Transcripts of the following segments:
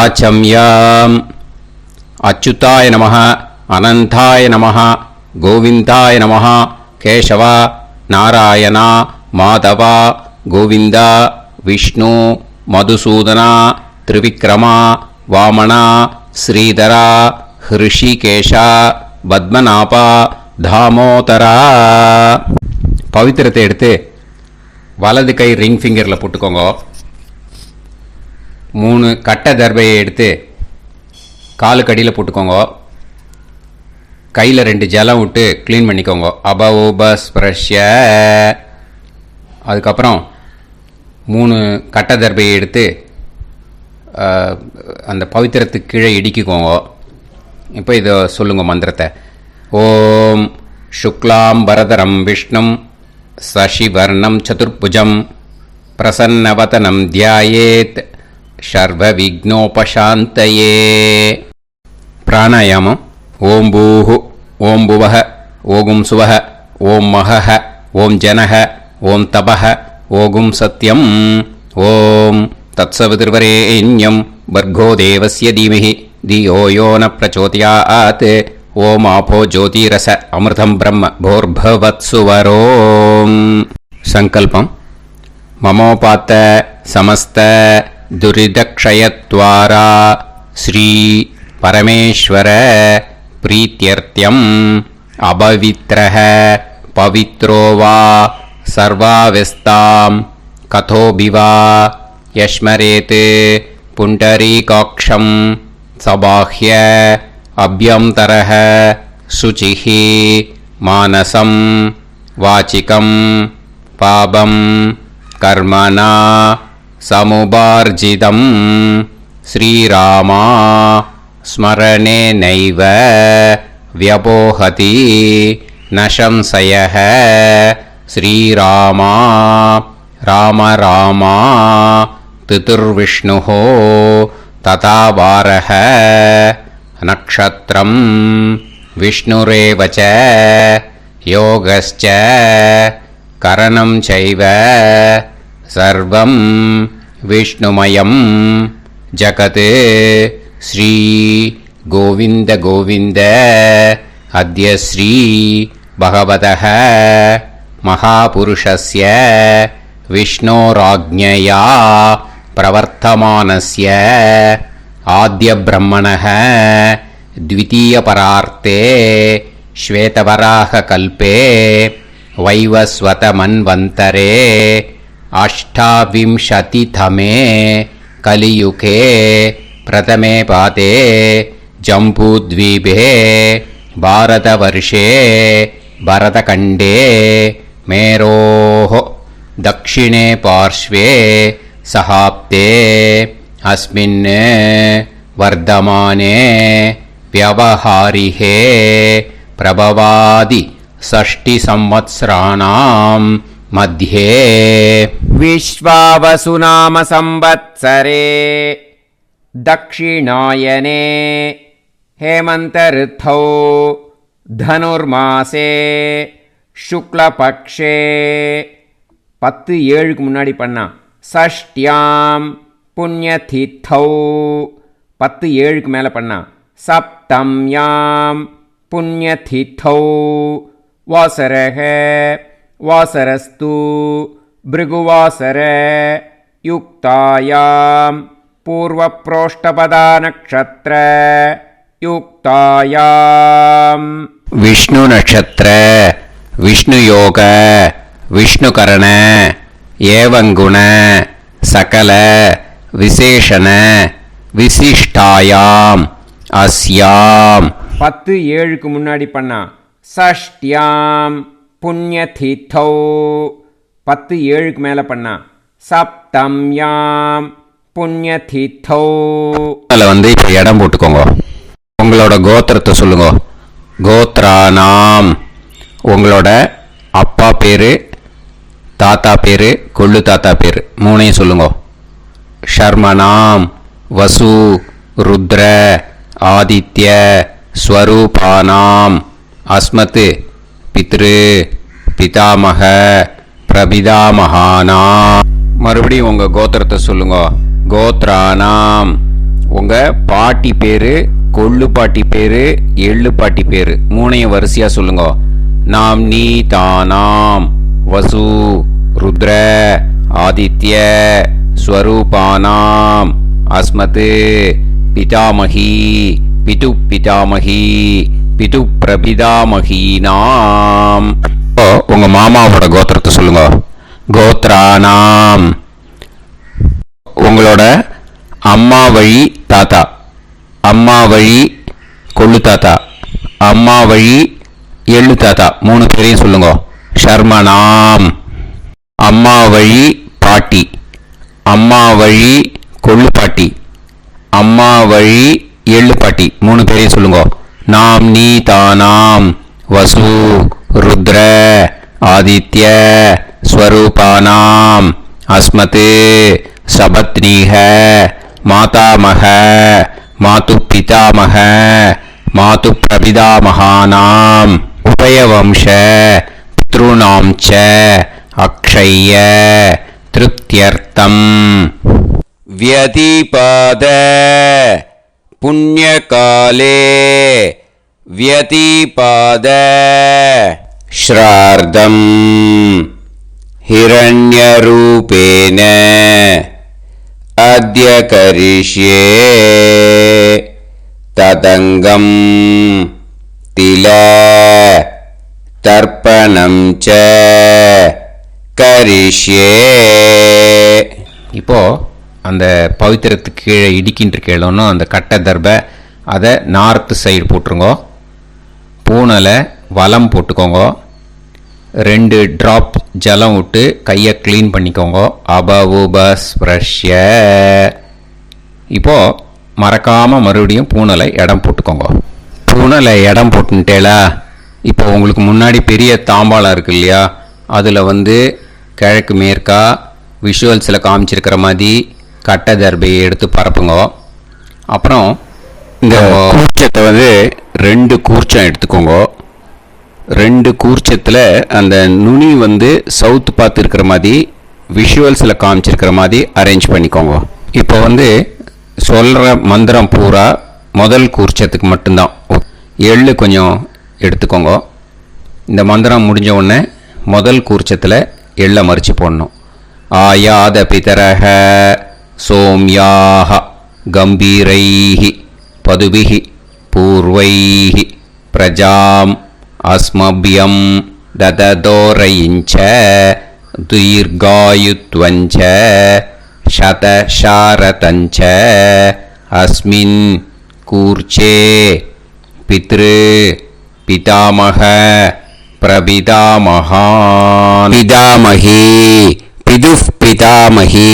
ஆச்சம்யாம். அச்சுதாய நமः, அனந்தாய நமः, கோவிந்தாய நமः, கேசவா, நாராயணா, மாதவா, கோவிந்தா, விஷ்ணு, மதுசூதனா, திரிவிக்ரமா, வாமனா, ஸ்ரீதரா, ஹிருஷிகேஷா, பத்மநாபா, தாமோதரா. பவித்திரத்தை எடுத்து வலது கை ரிங் ஃபிங்கரில் போட்டுக்கோங்க. 3 கட்டை தர்பையை எடுத்து காலுக்கடியில் போட்டுக்கோங்க. கையில் 2 ஜலம் விட்டு க்ளீன் பண்ணிக்கோங்க. அபவோபஸ்பிரஷ்ய. அதுக்கப்புறம் 3 கட்டை தர்பையை எடுத்து அந்த பவித்திரத்துக்கு கீழே இடிக்கிக்கோங்க. இப்போ இதை சொல்லுங்க மந்திரத்தை. ஓம் சுக்லாம் வரதரம் விஷ்ணும் சசிவர்ணம் சதுர்புஜம் பிரசன்னவதனம் தியாயேத் சர்வ விக்னோபசாந்தயே. பிராணாயாமம். ஓம் பூஹு, ஓம் புவஹ, ஓகும் சுவஹ, ஓம் மஹஹ, ஓம் ஜனஹ, ஓம் தபஹ, ஓகும் சத்யம். ஓம் தத்சவிதுர்வரேண்யம் பர்கோ தேவஸ்ய தீமஹி தியோ யோ ந பிரச்சோதயாத். ஓம் ஆபோ ஜோதிரச அமிர்தம் பிரம்ம போர்பவத்சுவரோம். சங்கல்பம். மமோபாத்த சமஸ்த துரிதக்ஷயத்வாரா ஸ்ரீ பரமேஸ்வர பிரீத்யர்த்தியம் அபவித்ரஹ பவித்ரோ வா சர்வாவஸ்தாம் கதோபிவா யஸ்மரேத் புண்டரீகாக்ஷம் சபாஹ்ய அப்யந்தரஹ சுசிஹி மானசம் வாசிகம் பாபம் கர்மணா சமுபார்ஜிதம் ஸ்ரீராமா ஸ்மரணேனைவ வ்யபோஹதி நசம்சயஹ. ஸ்ரீராமா ராம ராமா திதிர்விஷ்ணுஹோ ததா வாரஹ. நக்ஷத்ரம் விஷ்ணுரேவச யோகஸ்ச கரணம் சைவ சர்வம் விஷ்ணுமயம் ஜகத். ஸ்ரீ கோவிந்த கோவிந்த அத்ய ஸ்ரீ பகவதः மகாபுருஷஸ்ய விஷ்ணோராஜ்ஞயா பிரவர்த்தமானஸ்ய ஆத்ய பிரம்மணः த்விதீயபரார்த்தே ஸ்வேதவராக கல்பே வைவஸ்வத மன்வந்தரே அஷ்டாவிம்சதிதமே கலியுகே பிரதமே பாதே ஜம்பூத்வீபே பாரதவர்ஷே பரதகண்டே மேரோः தக்ஷிணே பார்ஷ்வே சஹாப்தே அஸ்மின் வர்தமானே व्यवहारिहे प्रभवादि षष्टि संवत्सराणां मध्ये विश्वावसुनाम संवत्सरे दक्षिणायने हेमंत ऋतौ धनुर्मासे शुक्लपक्षे 10-7 முன்னாடி பண்ணா षष्ट्याम पुण्यतिथौ 10-7 மேல பண்ணா सप्तम्यां पुण्यतिथौ वासरः वासरस्तु भृगुवासर युक्तायां पूर्वप्रोष्ठपदा नक्षत्र युक्तायां विष्णु नक्षत्र विष्णु योग विष्णुकरण एवं गुण सकल विशेषण विशिष्टायां अस्याम 10-7 முன்னாடி பண்ணா षष्ट्याम पुण्यतिथौ 10-7 மேல பண்ணா सप्तम्याम पुण्यतिथौ. அதுல இப்ப இடம் போட்டுக்கோங்க. உங்களோட கோத்திரத்தை சொல்லுங்க. கோத்ரானாம். உங்களோட அப்பா பேரு, தாத்தா பேரு, கொள்ளு தாத்தா பேரு 3ஐயும் சொல்லுங்க. ஷர்மனாம் வசு ருத்ர ஆதித்ய ஸ்வரூபானாம் அஸ்மத் பித்ரு பிதாமக பிரபிதாமகானாம். மறுபடியும் உங்கள் கோத்திரத்தை சொல்லுங்க. கோத்ரானாம் உங்கள் பாட்டி பேர், கொள்ளு பாட்டி பேர், எள்ளு பாட்டி பேர் மூணையும் வரிசையாக சொல்லுங்க. நாம் நீ தானாம் வசு ருத்ர ஆதித்ய ஸ்வரூபானாம் அஸ்மத் பிதாமகி பிது பிதாமகி பிது பிரபிதாமகீனாம். உங்க மாமாவோட கோத்திரத்தை சொல்லுங்க. கோத்ரானாம். உங்களோட அம்மா வழி தாத்தா, அம்மா வழி கொள்ளு தாத்தா, அம்மா வழி எள்ளு தாத்தா மூணு பேரையும் சொல்லுங்க. ஷர்மனாம். அம்மா வழி பாட்டி, அம்மா வழி கொள்ளு பாட்டி, அம்மா வழி எள்ளு பாட்டி மூணு பேரையும் சொல்லுங்க. நாம் நீ தானாம் வசு ருத்ர ஆதித்ய ஸ்வரூபானாம் அஸ்மத் சபத்னீஹ மாதாமக மாது பிதாமக மாது பிரபிதாமகானாம் உபயவம்ச பித்ருணாம் ச அக்ஷய்ய திருப்தியர்த்தம் வியதிபாத புண்ணியகாலே வியதிபாத ஸ்ரார்த்தம் ஹிரண்யரூபேன அத்ய கரிஷ்யே ததங்கம் தில தர்ப்பணம் ச கரிஷ்யே. இப்போ அந்த பவித்திரத்துக்கு கீழே இடிக்கின்ற கீழோன்னு அந்த கட்டை தர்பை அதை நார்த்து சைடு போட்டுருங்கோ. பூனலை வலம் போட்டுக்கோங்க. 2 ட்ராப் ஜலம் விட்டு கையை க்ளீன் பண்ணிக்கோங்க. அபவுபஸ்ப்ரஷ்ய. இப்போது மறக்காமல் மறுபடியும் பூனலை இடம் போட்டுக்கோங்க. பூனலை இடம் போட்டுட்டேலா. இப்போ உங்களுக்கு முன்னாடி பெரிய தாம்பாளம் இருக்கு இல்லையா, அதில் கிழக்கு மேற்கா விஷுவல்ஸில் காமிச்சிருக்கிற மாதிரி கட்டை தர்பையை எடுத்து பரப்புங்க. அப்புறம் இந்த கூர்ச்சத்தை 2 கூர்ச்சம் எடுத்துக்கோங்க. 2 கூர்ச்சத்தில் அந்த நுனி சவுத்து பார்த்து இருக்கிற மாதிரி விஷுவல்ஸில் காமிச்சிருக்கிற மாதிரி அரேஞ்ச் பண்ணிக்கோங்க. இப்போ சொல்கிற மந்திரம் பூரா முதல் கூர்ச்சத்துக்கு மட்டும்தான். எள்ளு கொஞ்சம் எடுத்துக்கோங்க. இந்த மந்திரம் முடிஞ்ச உடனே முதல் கூர்ச்சத்தில் எள்ளை மறித்து போடணும். ஆயாத பிதரஹ சோம்யாக கம்பீரைஹி பதுபிஹி பூர்வைஹி பிரஜாம் அஸ்மபியம் தததோரயிஞ்ச தீர்காயுத்வஞ்ச சதசாரதஞ்ச அஸ்மின் கூர்ச்சே பித்ரு பிதாமக பிரபிதாமகான் பிதாமகி பிதுஃப் பிதாமகி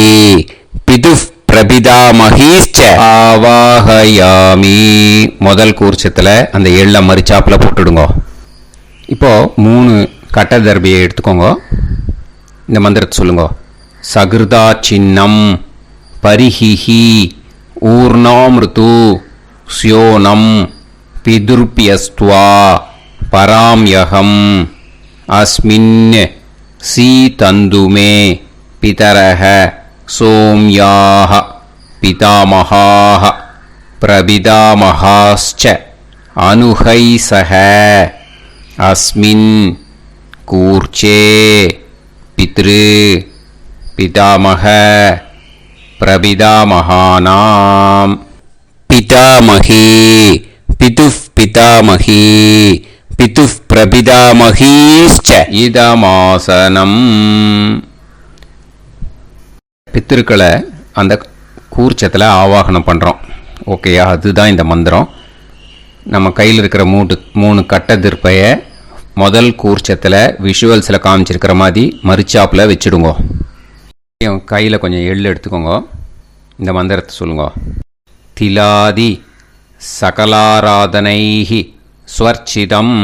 பிதுஃப் பிரபிதாமகீச்ச ஆவாஹயாமி. முதல் கூர்ச்சத்தில் அந்த எள்ளை மறிச்சாப்பில் போட்டுடுங்க. இப்போது 3 கட்டை தர்பையை எடுத்துக்கோங்க. இந்த மந்திரத்தை சொல்லுங்க. சகிருதா சின்னம் பரிஹிஹி ஊர்ணாமிருது ஸ்யோனம் பிதுர்பியஸ்துவா பராம்யகம் அஸ்மின் சீதந்துமே பிதரஹ சோம்யாக பிதாமகாः பிரபிதாமகாஸ்ச அனுஹைசஹ அஸ்மின் கூர்ச்சே பித்ரு பிதாமக பிரபிதாமகானாம் பிதாமகி பிதுஃப் பிதாமகி பிதுஃப் பிரபிதாமகீஸ்ச இதமாசனம். பித்திருக்களை அந்த கூர்ச்சத்தில் ஆவாகனம் பண்ணுறோம். ஓகேயா? அதுதான் இந்த மந்திரம். நம்ம கையில் இருக்கிற 3 கட்டை திருப்பையை முதல் கூர்ச்சத்தில் விஷுவல்ஸில் காமிச்சிருக்கிற மாதிரி மறிச்சாப்பில் வச்சுடுங்க. கையில் கொஞ்சம் எள்ளு எடுத்துக்கோங்க. இந்த மந்திரத்தை சொல்லுங்க. திலாதி சகலாராதனைஹி ஸ்வர்ச்சிதம்.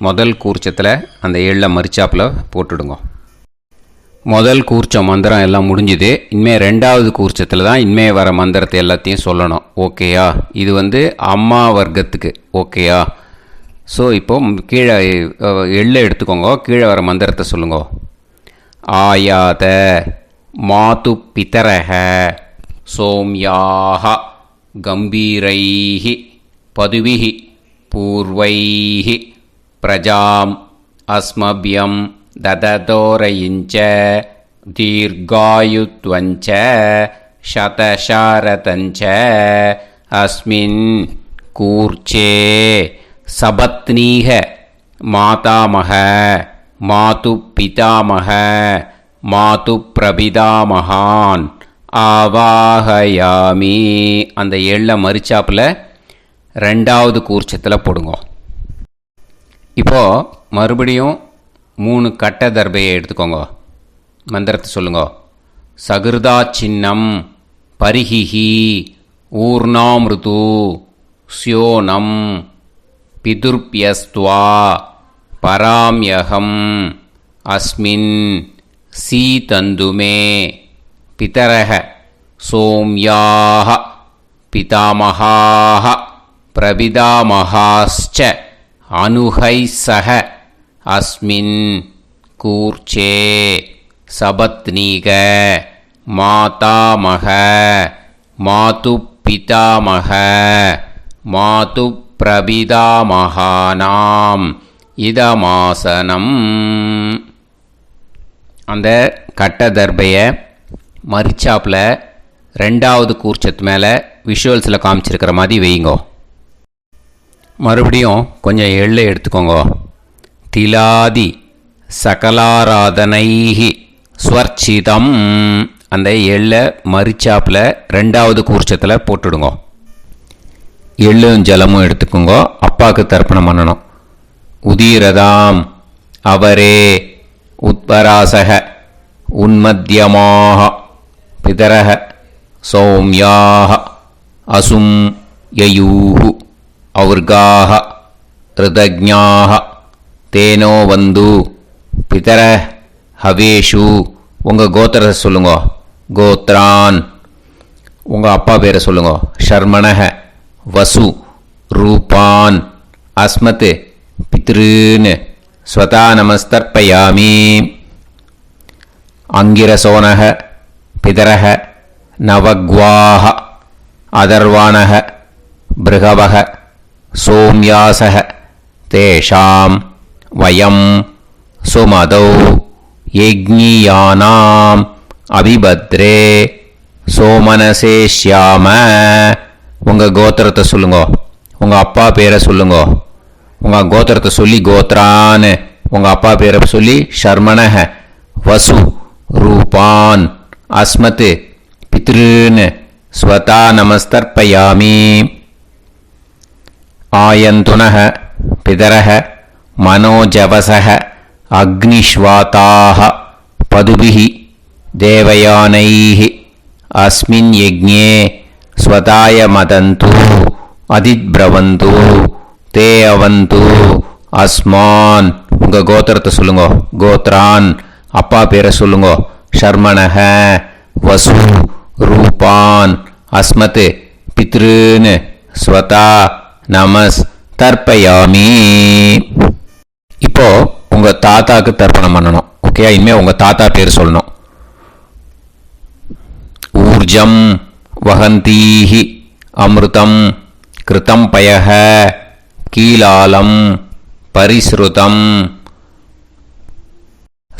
முதல் கூர்ச்சத்தில் அந்த எள்ளை மறிச்சாப்பில் போட்டுடுங்க. முதல் கூர்ச்சம் மந்திரம் எல்லாம் முடிஞ்சுது. இனிமேல் 2வது கூர்ச்சத்தில் தான் இனிமேல் வர மந்திரத்தை எல்லாத்தையும் சொல்லணும். ஓகேயா? இது அம்மா வர்க்கத்துக்கு. ஓகேயா? ஸோ இப்போ கீழே எள்ளை எடுத்துக்கோங்க. கீழே வர மந்திரத்தை சொல்லுங்க. ஆயாத மாது பிதரஹ சோம்யாக गम्भीरैः पदुभिः पूर्वैः प्रजाम् अस्मभ्यं ददतोरयिञ्च दीर्घायुत्वञ्च शतशारतञ्च अस्मिन् कूर्चे सपत्नीः मातामह मातुपितामह मातुप्रपितामहान् ஆவாஹயாமி. அந்த எள்ள மரிச்சாப்பில் ரெண்டாவது கூர்ச்சத்தில் போடுங்க. இப்போது மறுபடியும் 3 கட்ட தர்பையை எடுத்துக்கோங்க. மந்திரத்தை சொல்லுங்க. சகிருதா சின்னம் பரிஹிஹி ஊர்ணாமிருது ஸ்யோனம் பிதுர்பியஸ்துவா பராம்யகம் அஸ்மின் சீதந்துமே பிதரஹ சோம்யாஹ பிதாமஹாஹ பிரபிதாமஹாஸ்ச அனுஹைஸஹ அஸ்மின் கூர்ச்சே சபத்னீக மாதாமஹ மாதுப்பிதாமஹ மாதுப்பிரபிதாமஹானாம் இதமாசனம். அந்த கட்ட தர்பையை மரிச்சாப்பில் ரெண்டாவது கூர்ச்சத்து மேலே விஷுவல்ஸில் காமிச்சிருக்கிற மாதிரி வைங்கோ. மறுபடியும் கொஞ்சம் எள்ளை எடுத்துக்கோங்க. திலாதி சகலாராதனைஹி ஸ்வர்ச்சிதம். அந்த எள்ளை மரிச்சாப்பில் ரெண்டாவது கூர்ச்சத்தில் போட்டுடுங்க. எள்ளும் ஜலமும் எடுத்துக்கோங்க. அப்பாவுக்கு தர்ப்பணம் பண்ணணும். உதீரதாம் அவரே உத்பராசக உன்மத்யமாக பிதரஹ சௌம்யாக அசும் யயூஹு ஔர்காஹ ரிதஜ்ஞாஹ தேனோ வந்து பிதர ஹவேஷு. உங்கள் கோத்திரத்தை சொல்லுங்க. கோத்ரான். உங்கள் அப்பா பேரை சொல்லுங்க. ஷர்மணஹ வசு ரூபான் அஸ்மத் பித்ருன்னு ஸ்வதா நமஸ்தர்ப்பயாமி. அங்கிரசோனஹ பிதரஹ நவக்வாஹ அதர்வாணஹ பிருகவஹ சோம்யாசஹ தேஷாம் வயம் சுமதௌ யஜ்ஞியானாம் அபிபத்ரே சோமனசேஷ்யாம. உங்கள் கோத்திரத்தை சொல்லுங்க. உங்கள் அப்பா பேரை சொல்லுங்க. உங்கள் கோத்திரத்தை சொல்லி கோத்ரான்னு. உங்கள் அப்பா பேரை சொல்லி ஷர்மணஹ வசு ரூபான் அஸ்மத் பித்ருன்னு ஸ்வதா நமஸ்தர்ப்பயாமி. ஆயந்துனஹ பிதரஹ மனோஜவசஹ அக்னிஷ்வாதாஹ பதுபிஹி தேவயானைஹி அஸ்மின் யஜ்ஞே ஸ்வதாய மதந்து அதித்ப்ரவந்து தே அவந்து அஸ்மான். உங்கள் கோத்திரத்தை சொல்லுங்க. கோத்ரான். அப்பா பேரை சொல்லுங்க. ஷர்மணஹ வசு ரூபான் அஸ்மத் பித்ருன்னு ஸ்வதா நமஸ் தர்ப்பயாமி. இப்போ உங்கள் தாத்தாக்கு தர்ப்பணம் பண்ணணும். ஓகே, இனிமேல் உங்கள் தாத்தா பேர் சொல்லணும். ஊர்ஜம் வஹந்தீஹி அமிர்தம் கிருதம் பயஹ கீலாலம் பரிஸ்ருதம்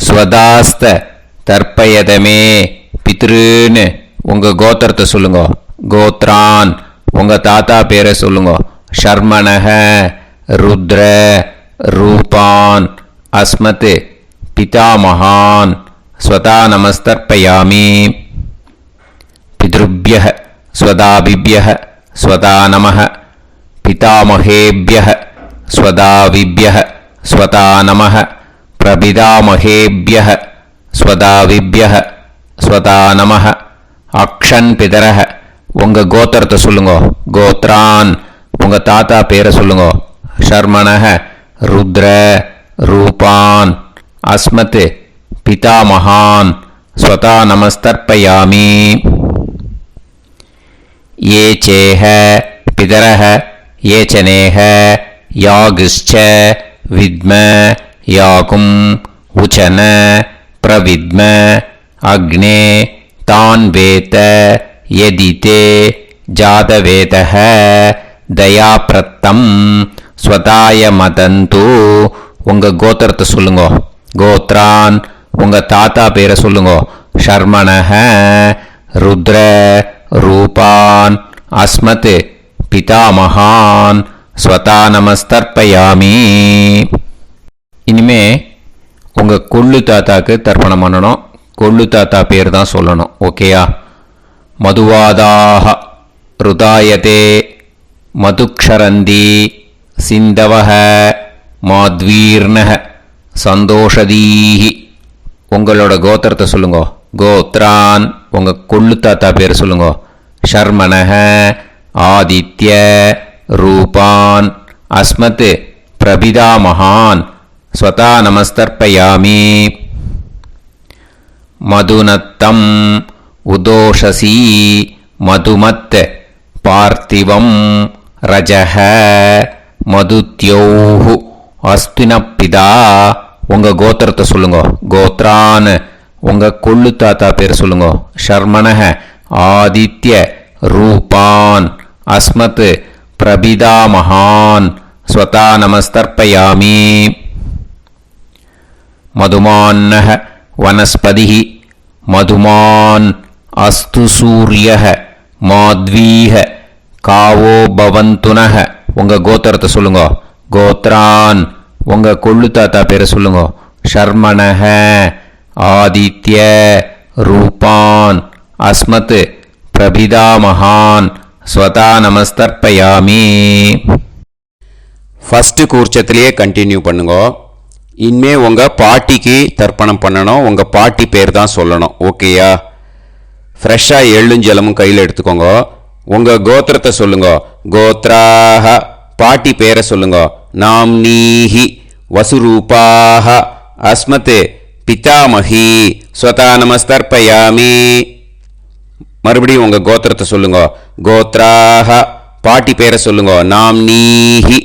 ஸ்வதாஸ்த தர்ப்பயதமே பித்ருன்னு. உங்கள் கோத்திரத்தை சொல்லுங்க. கோத்ரான். உங்கள் தாத்தா பேரை சொல்லுங்க. ஷர்மணஹ ருத்ர ரூபான் அஸ்மத் பிதாமகான் ஸ்வதா நமஸ்தர்ப்பயாமி. பித்ருப்யஹ ஸ்வதாபிப்யஹ ஸ்வதா நமஹ பிதாமகேப்யஹ ஸ்வதாவிப்யஹ ஸ்வதா நமஹ பிரபிதாமகேப்யஹ ஸ்வதாவிப்யஹ ஸ்வதா நமஹ. அக்ஷன் பிதரஹ. உங்கள் கோத்திரத்தை சொல்லுங்க. கோத்ரான். உங்கள் தாத்தா பேரை சொல்லுங்க. ஷர்மணஹ ருத்ர ரூபான் அஸ்மத் பிதாமகான் ஸ்வதா நமஸ்தர்ப்பயாமி. ये चेह पितरः ये चनेह यागश्च विद्म याकुं उचन प्रविद्म अग्ने तान् वेत यदिते ஜாதவேதः தயாப்ரத்தம் ஸ்வதாய மதந்து. உங்கள் கோத்திரத்தை சொல்லுங்க. கோத்ரான் உங்கள் தாத்தா பேரை சொல்லுங்க. ஷர்மணஹ ருத்ர ரூபான் அஸ்மத் பிதாமகான் ஸ்வதா நமஸ்தர்ப்பயாமி. இனிமே உங்கள் கொள்ளு தாத்தாக்கு தர்ப்பணம் பண்ணணும். கொள்ளு தாத்தா பேர் தான் சொல்லணும். ஓகேயா? மதுவாதாக ருதாயதே மதுக்ஷரந்தி சிந்தவஹ மாத்வீர்ணஹ சந்தோஷதீஹி. உங்களோட கோத்திரத்தை சொல்லுங்க. கோத்ரான் உங்கள் கொள்ளு தாத்தா பேர் சொல்லுங்க. ஷர்மணஹ ஆதித்ய ரூபான் அஸ்மத் பிரபிதாமகான் ஸ்வதா நமஸ்தர்ப்பயாமி. மதுநத்தம் உதோஷசி மதுமத் பார்த்திவம் ரஜஹ மதுத்யோஹு அஸ்தினப்பிதா. உங்கள் கோத்திரத்தை சொல்லுங்க. கோத்ரான் உங்கள் கொள்ளு தாத்தா பேர் சொல்லுங்க. ஷர்மணஹ ஆதித்ய ரூபான் அஸ்மத் பிரபிதாமகான் ஸ்வதா நமஸ்தர்ப்பயாமி. மதுமான்னஹ வனஸ்பதிஹ மதுமான் அஸ்து சூரியஹ மாத்வீஹ காவோ பவந்துனஹ. உங்கள் கோத்திரத்தை சொல்லுங்க. கோத்ரான் உங்கள் கொள்ளு தாத்தா பேரை சொல்லுங்க. ஷர்மணஹ ஆதித்ய ரூபான் அஸ்மத் பிரபிதாமகான் ஸ்வதா நமஸ்தர்ப்பயாமி. ஃபஸ்ட்டு கூர்ச்சத்திலேயே கண்டினியூ பண்ணுங்க. இனிமே உங்கள் பாட்டிக்கு தர்ப்பணம் பண்ணணும். உங்கள் பாட்டி பேர் தான் சொல்லணும். ஓகேயா? ஃப்ரெஷ்ஷாக எள்ளும் ஜலமும் கையில் எடுத்துக்கோங்க. உங்கள் கோத்திரத்தை சொல்லுங்க. கோத்ராஹ பாட்டி பேரை சொல்லுங்க. நாம்னீஹி வசுரூபாஹ அஸ்மத் பிதாமஹி ஸ்வதா நமஸ்தர்ப்பயாமி. மறுபடியும் உங்கள் கோத்திரத்தை சொல்லுங்க. கோத்ராஹ பாட்டி பேரை சொல்லுங்க. நாம்னீஹி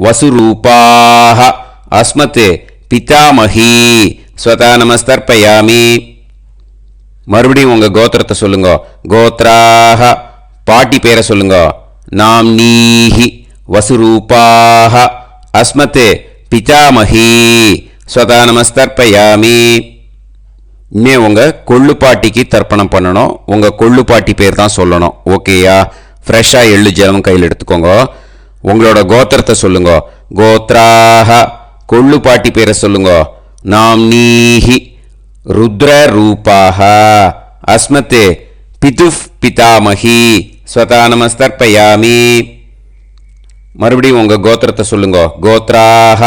வசுரூபாஹ அஸ்மத் பிதாமஹி ஸ்வதா நமஸ்தர்ப்பயாமி. மறுபடியும் உங்கள் கோத்திரத்தை சொல்லுங்க. கோத்ராஹ பாட்டி பேரை சொல்லுங்க. நாம்னீஹி வசுரூபாஹ அஸ்மத் பிதாமஹி ஸ்வதா நமஸ்தர்ப்பயாமி. இன்னே உங்கள் கொள்ளு பாட்டிக்கு தர்ப்பணம் பண்ணணும். உங்கள் கொள்ளு பாட்டி பேர் தான் சொல்லணும். ஓகேயா? ஃப்ரெஷ்ஷாக எள்ளு ஜலம் கையில் எடுத்துக்கோங்க. உங்களோட கோத்திரத்தை சொல்லுங்க. கோத்ராஹ கொள்ளு பாட்டி பேரை சொல்லுங்க. நாம்னீஹி ருத்ர ரூபாஹ அஸ்மத் பிதுஃப் பிதாமஹி ஸ்வதா நமஸ்தர்ப்பயாமி. மறுபடியும் உங்கள் கோத்திரத்தை சொல்லுங்க. கோத்ராஹ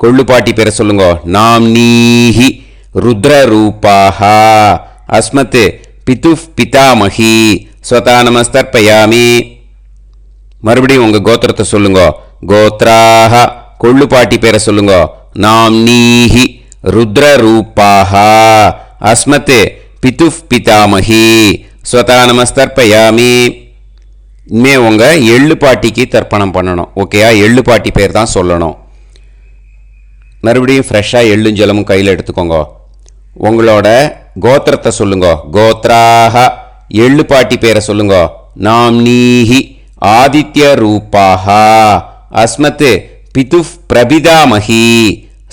கொள்ளு பாட்டி பேரை சொல்லுங்க. நாம்னீஹி ருத்ர ரூபாஹ அஸ்மத் பிதுஃப் பிதாமஹி ஸ்வதா நமஸ்தர்ப்பயாமி. மறுபடியும் உங்கள் கோத்திரத்தை சொல்லுங்க. கோத்ராஹ கொள்ளு பாட்டி பேரை சொல்லுங்க. நாம்னீஹி ருத்ர ரூபாஹ அஸ்மத் பிதுஃப் பிதாமஹி ஸ்வதா நமஸ்தர்ப்பயாமி. இனிமே உங்கள் எள்ளு பாட்டிக்கு தர்ப்பணம் பண்ணணும். ஓகேயா? எள்ளு பாட்டி பேர் தான் சொல்லணும். மறுபடியும் ஃப்ரெஷ்ஷாக எள்ளும் ஜலமும் கையில் எடுத்துக்கோங்க. உங்களோட கோத்திரத்தை சொல்லுங்க. கோத்ராஹ எள்ளு பாட்டி பேரை சொல்லுங்க. நாம்னீஹி ஆதித்ய ரூபாஹ அஸ்மத் பிதுஃப் பிரபிதாமஹி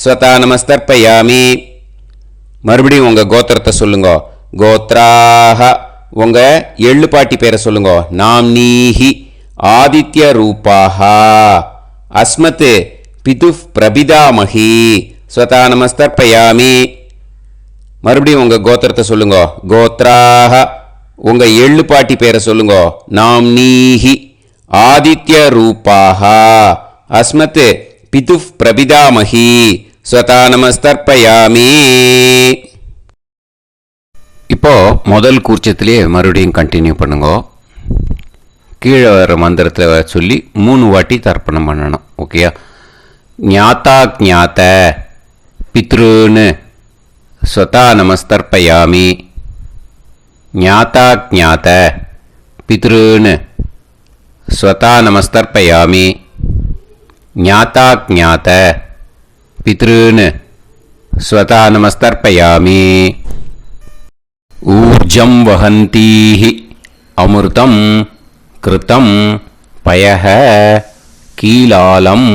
ஸ்வதா நமஸ்தர்ப்பயாமி. மறுபடியும் உங்கள் கோத்திரத்தை சொல்லுங்க. கோத்ராஹ உங்கள் எள்ளு பாட்டி பேரை சொல்லுங்க. நாம்னீஹி ஆதித்ய ரூபாஹ அஸ்மத் பிதுஃப் பிரபிதாமஹி ஸ்வதா நமஸ்தர்ப்பயாமி. மறுபடியும் உங்கள் கோத்திரத்தை சொல்லுங்க. கோத்ராஹ உங்கள் எள்ளு பாட்டி பேரை சொல்லுங்க. நாம்னீஹி ஆதித்ய ரூபாஹ அஸ்மத் பிதுஃப் பிரபிதாமஹி ஸ்வதா நமஸ்தர்ப்பயாமி. இப்போ முதல் கூர்ச்சத்திலே மறுபடியும் கண்டினியூ பண்ணுங்க. கீழே வர மந்திரத்தை சொல்லி 3 வாட்டி தர்ப்பணம் பண்ணணும். ஓகேயா? ஞாத்தா ஞாத்த பித்ருன்னு ஸ்வதா நமஸ்தர்ப்பயாமி. ஞாத்தா ஞாத்த பித்ருன்னு ஸ்வதா நமஸ்தர்ப்பயாமி. ஞாத்தா ஞாத்த பித்ருன்னு ஸ்வதா நமஸ்தர்ப்பயாமி. ஊர்ஜம் வஹந்தீஹி அமிர்தம் கிருதம் பயஹ கீலாலம்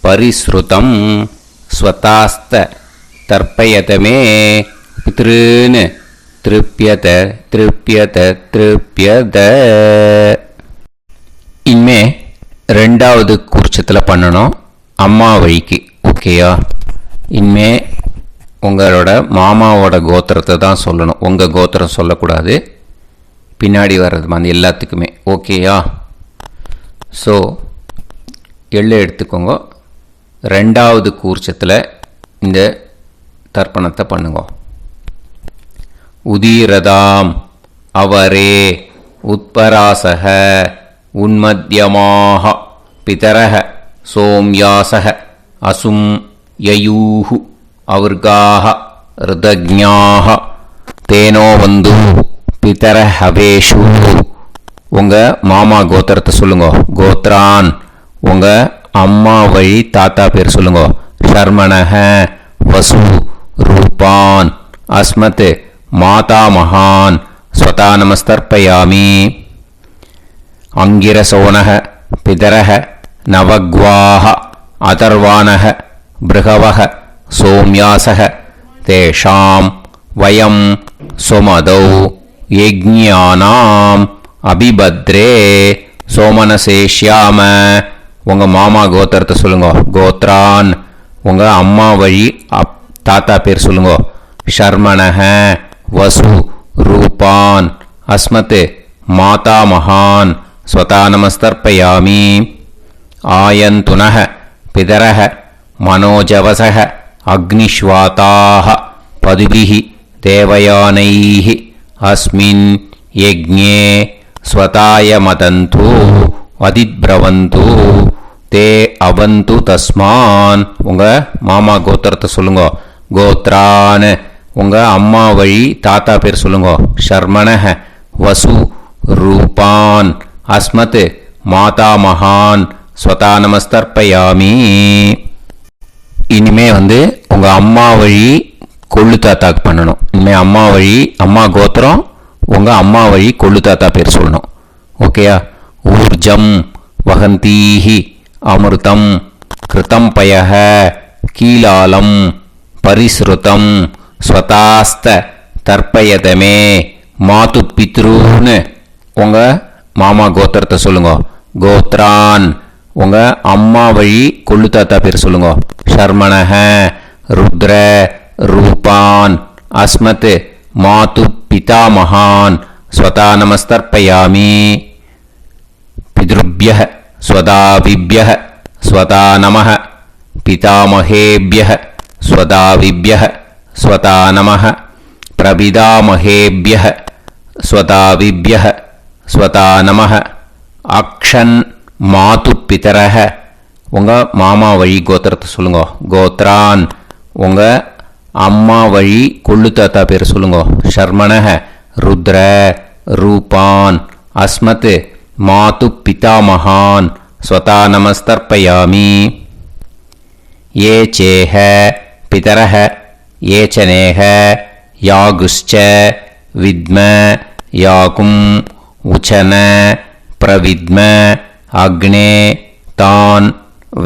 பரிஸ்ருதம் ஸ்வதாஸ்த தர்ப்பயதமே பித்ருன் திருப்யத திருப்யத திருப்யத. இனிமே ரெண்டாவது கூர்ச்சத்தில் பண்ணணும் அம்மா வழிக்கு. ஓகேயா? இனிமே உங்களோட மாமாவோட கோத்திரத்தை தான் சொல்லணும், உங்கள் கோத்திரம் சொல்லக்கூடாது. பின்னாடி வர்றது மாதிரி எல்லாத்துக்குமே. ஓகேயா? ஸோ எள்ளு எடுத்துக்கோங்க. ரெண்டாவது கூர்ச்சத்தில் இந்த தர்ப்பணத்தை பண்ணுங்க. உதீரதாம் அவரே உத்பராசக உன்மத்யமாக பிதரக சோம்யாசக அசும் யயூஹு அவர்காக ருதஜ்ஞாக தேனோ வந்து பிதர ஹவேஷு. உங்கள் மாமா கோத்திரத்தை சொல்லுங்க. கோத்ரான் உங்கள் அம்மா வழி தாத்தா பேர் சொல்லுங்க. ஷர்மணஹ வசு ரூபான் அஸ்மத் மாதா மகான் ஸ்வதா நமஸ்தர்ப்பயாமி. அங்கிரசோனஹ பிதரஹ நவக்வாஹ அதர்வானஹ பிருகவஹ சோம்யாசஹ தேஷாம் வயம் சுமதௌ யஜ்ஞானாம் அபிபத்ரே சோமனசேஷ்யாம. உங்கள் மாமா கோத்திரத்தை சொல்லுங்க. கோத்ரான் உங்கள் அம்மா வழி தாத்தா பேர் சொல்லுங்க. ஷர்மணஹ வசு ரூபான் அஸ்மத் மாதா மகான் ஸ்வதா நமஸ்தர்ப்பயாமி. ஆயந்துனஹ பிதரஹ மனோஜவசஹ அக்னிஷ்வாதாஹ பதுபிஹி தேவயானைஹ அஸ்மின் யஜ்ஞே ஸ்வதாய மதந்து அதிப்ரவந்து தே அவந்து தஸ்மான். உங்கள் மாமா கோத்திரத்தை சொல்லுங்க. கோத்ரான் உங்கள் அம்மா வழி தாத்தா பேர் சொல்லுங்க. ஷர்மணஹ வசு ரூபான் அஸ்மத் மாதா மகான் ஸ்வதா நமஸ்தர்ப்பயாமி. இனிமே உங்கள் அம்மா வழி கொள்ளு தாத்தாக்கு பண்ணணும். இனிமேல் அம்மா வழி அம்மா கோத்திரம் உங்கள் அம்மா வழி கொள்ளு தாத்தா பேர் சொல்லணும். ஓகேயா? ஊர்ஜம் வகந்தீஹி அமிர்தம் கிருதம் பயஹ கீலாலம் பரிஸ்ருதம் ஸ்வதாஸ்த தர்ப்பயதமே மாது பித்ருன்னு உங்கள் மாமா கோத்திரத்தை சொல்லுங்க. கோத்ரான் உங்கள் அம்மா வழி கொள்ளு தாத்தா பேர் சொல்லுங்க. ஷர்மணஹ ருத்ர ரூபான் அஸ்மத் மாது பிதாமகான் ஸ்வதா நமஸ்தர்ப்பயாமி. பித்ருப்யஹ ஸ்வதாவிப்யஹ ஸ்வதா நமஹ பிதாமகேப்யஹ ஸ்வதாவிப்யஹ ஸ்வதா நமஹ பிரபிதாமகேப்யஹ ஸ்வதாவிப்யஹ ஸ்வதா நமஹ. அக்ஷன் மாது பிதரஹ உங்கள் மாமா வழி கோத்திரத்தை சொல்லுங்க. கோத்ரான் உங்கள் அம்மா வழி கொள்ளு தாத்தா பேர் சொல்லுங்க. ஷர்மணஹ ருத்ர ரூபான் அஸ்மத் மாது பிதாமகான் ஸ்வதா நமஸ்தர்ப்பயாமி. ये चेह पितरः ये च नेह यागुश्च विद्म याकुम् उचन प्रविद्म अग्ने तान्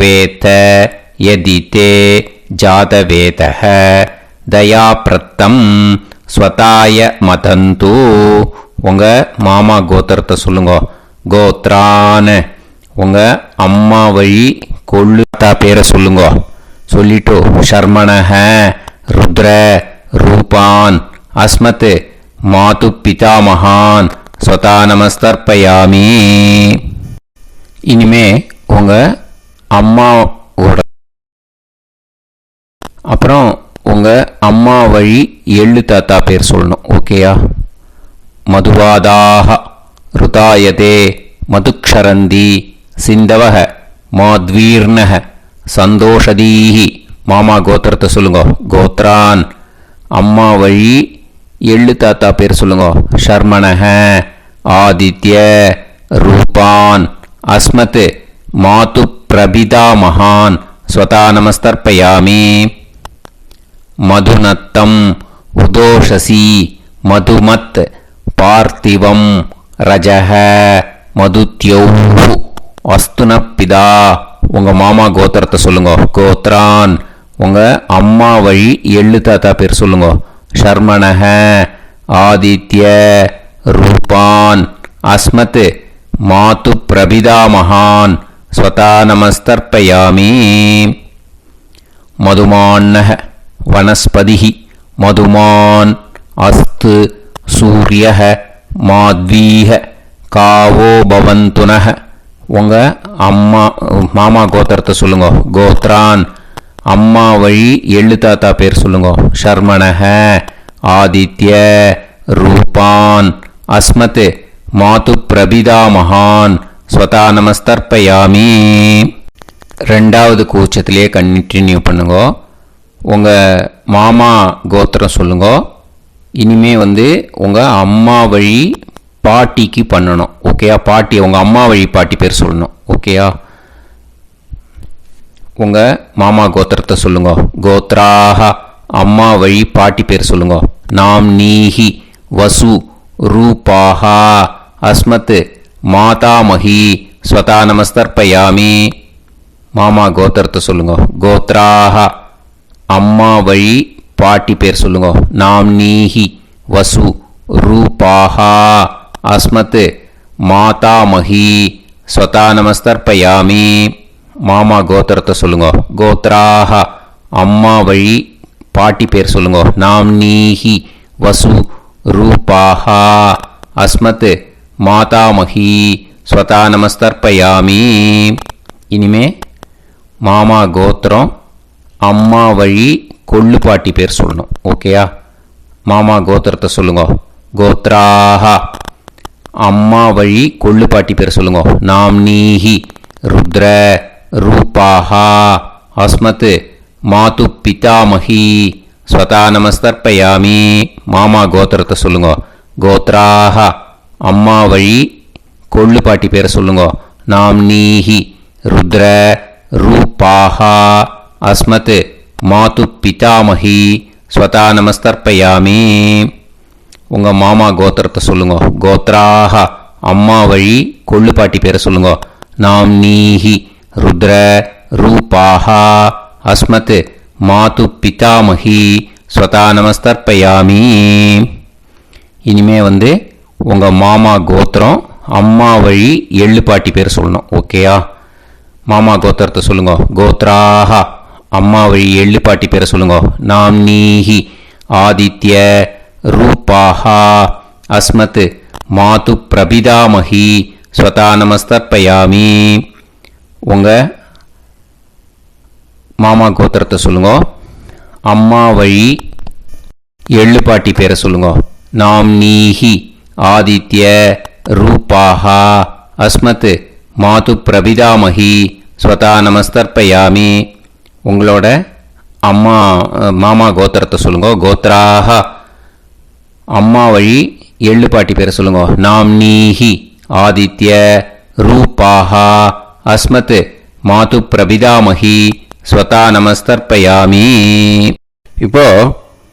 वेत यदिते जातवेतः दयाप्रत्तम् स्वताय मदन्तु. உங்கள் மாமா கோத்திரத்தை சொல்லுங்க. கோத்ரான் உங்கள் அம்மா வழி கொள்ளு தாத்தா பேரை சொல்லுங்க. சொல்லிட்டு ஷர்மணஹ ருத்ர ரூபான் அஸ்மத் மாது பிதாமகான் ஸ்வதா நமஸ்தர்ப்பயாமி. இனிமே உங்கள் அம்மாவோட அப்புறம் உங்கள் அம்மா வழி எள்ளு தாத்தா பேர் சொல்லணும். ஓகேயா? மதுவாதாக ருதாயதே மதுக்ஷரந்தி சிந்தவஹ மாத்வீர்ணஹ சந்தோஷதீஹி. மாமா கோத்திரத்தை சொல்லுங்க. கோத்ரான் அம்மா வழி எள்ளு தாத்தா பேர் சொல்லுங்க. ஷர்மணஹ ஆதித்ய ரூபான் அஸ்மத் மாது பிரபிதாமகான் ஸ்வதா நமஸ்தர்ப்பயாமி. மதுநத்தம் உதோஷசி மதுமத் பார்த்திவம் ரஜஹ மதுத்யௌஹு அஸ்துனப்பிதா உங்கள் மாமா கோத்திரத்தை சொல்லுங்க. கோத்ரான் உங்கள் அம்மா வழி எள்ளு தாத்தா பேர் சொல்லுங்க. ஷர்மணஹ ஆதித்ய ரூபான் அஸ்மத் மாது பிரபிதாமகான் ஸ்வதா நமஸ்தர்ப்பயாமி. மதுமான்னஹ வனஸ்பதிஹி மதுமான் அஸ்து சூரியஹ மாத்வீஹ காவோ பவந்துனஹ உங்கள் அம்மா மாமா கோத்திரத்தை சொல்லுங்க. கோத்ரான் அம்மா வழி எள்ளு தாத்தா பேர் சொல்லுங்க. ஷர்மணஹ ஆதித்ய ரூபான் அஸ்மத் மாது பிரபிதாமகான் ஸ்வதா நமஸ்தர்ப்பயாமி. ரெண்டாவது கூச்சத்திலே கண்டினியூ பண்ணுங்க. உங்கள் மாமா கோத்திரம் சொல்லுங்க. இனிமே உங்கள் அம்மா வழி பாட்டிக்கு பண்ணணும். ஓகேயா? பாட்டி உங்கள் அம்மா வழி பாட்டி பேர் சொல்லணும். ஓகேயா? உங்கள் மாமா கோத்திரத்தை சொல்லுங்க. கோத்ராஹ அம்மா வழி பாட்டி பேர் சொல்லுங்க. நாம் நீஹி வசு ரூபாஹா அஸ்மத் மாதாமஹி ஸ்வதா நமஸ்தர்ப்பயாமி. மாமா கோத்திரத்தை சொல்லுங்க. கோத்ராஹ அம்மா வழி பாட்டி பேர் சொல்லுங்க. நாம் நீஹி வசு ரூபாஹா அஸ்மத் மாதாமஹி ஸ்வதா நமஸ்தர்ப்பயாமி. மாமா கோத்திரத்தை சொல்லுங்க. கோத்ராஹ அம்மா வழி பாட்டி பேர் சொல்லுங்க. நாம் நீஹி வசு ரூபாஹா அஸ்மத் மாதாமஹி ஸ்வதா நமஸ்தர்ப்பயாமி. இனிமே மாமா கோத்திரம் அம்மா வழி கொள்ளு பாட்டி பேர் சொல்லணும். ஓகேயா? மாமா கோத்திரத்தை சொல்லுங்க. கோத்ராஹ அம்மா வழி கொள்ளு பாட்டி பேர் சொல்லுங்க. நாம் நீஹி ருத்ர ரூபாஹா அஸ்மத் மாது பிதாமஹி ஸ்வதா நமஸ்தர்ப்பயாமி. மாமா கோத்திரத்தை சொல்லுங்க. கோத்ராஹ அம்மா வழி கொள்ளு பாட்டி பேரை சொல்லுங்க. நாம் நீஹி ருத்ர ரூபாஹா அஸ்மத் மாது பிதாமஹி ஸ்வதா நமஸ்தர்ப்பயாமி. உங்கள் மாமா கோத்திரத்தை சொல்லுங்க. கோத்ராஹ அம்மா வழி கொள்ளு பாட்டி பேரை சொல்லுங்க. நாம் நீஹி ருத்ர ரூபாஹா அஸ்மத் மாது பிதாமஹி ஸ்வதா நமஸ்தர்ப்பயாமி. இனிமே உங்கள் மாமா கோத்திரம் அம்மா வழி எள்ளு பாட்டி பேர் சொல்லணும். ஓகேயா? மாமா கோத்திரத்தை சொல்லுங்க. கோத்ராஹ அம்மா வழி எள்ளு பாட்டி பேரை சொல்லுங்க. நாம் நீஹி ஆதித்ய ரூபாஹா அஸ்மத் மாது பிரபிதாமஹி ஸ்வதா நமஸ்தர்ப்பயாமி. உங்கள் மாமா கோத்திரத்தை சொல்லுங்க. அம்மா வழி எள்ளு பாட்டி பேரை சொல்லுங்க. நாம் நீஹி ஆதித்ய ரூபாஹா அஸ்மத் மாது பிரபிதாமஹி ஸ்வதா நமஸ்தர்ப்பயாமி. உங்களோட அம்மா மாமா கோத்திரத்தை சொல்லுங்க. கோத்ராஹ அம்மா வழி எள்ளு பாட்டி பேரை சொல்லுங்க. நாம் நீஹி ஆதித்ய ரூபாஹா அஸ்மத் மாது பிரபிதாமஹி ஸ்வதா நமஸ்தர்ப்பயாமி. இப்போ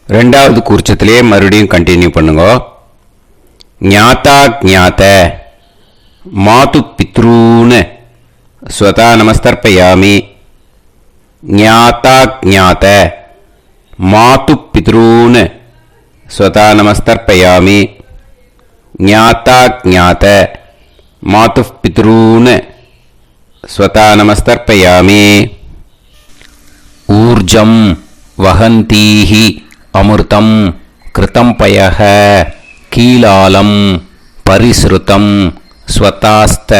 ரெண்டாவது கூர்ச்சத்திலே மறுபடியும் கண்டினியூ பண்ணுங்க. ஞாதா ஞாத மாது பித்ரூன் ஸ்வதா நமஸ்தர்ப்பயாமி. ஞாதா ஞாத மாது பித்ரூன் ஸ்வதா நமஸ்தர்ப்பயாமி. ஞாதா ஞாத மாது பித்ரூன் ஸ்வதா நமஸ்தர்ப்பயாமி. ஊர்ஜம் வஹந்தீஹி அமிர்தம் கிருதம் பயஹ கீலாலம் பரிஸ்ருதம் ஸ்வதாஸ்த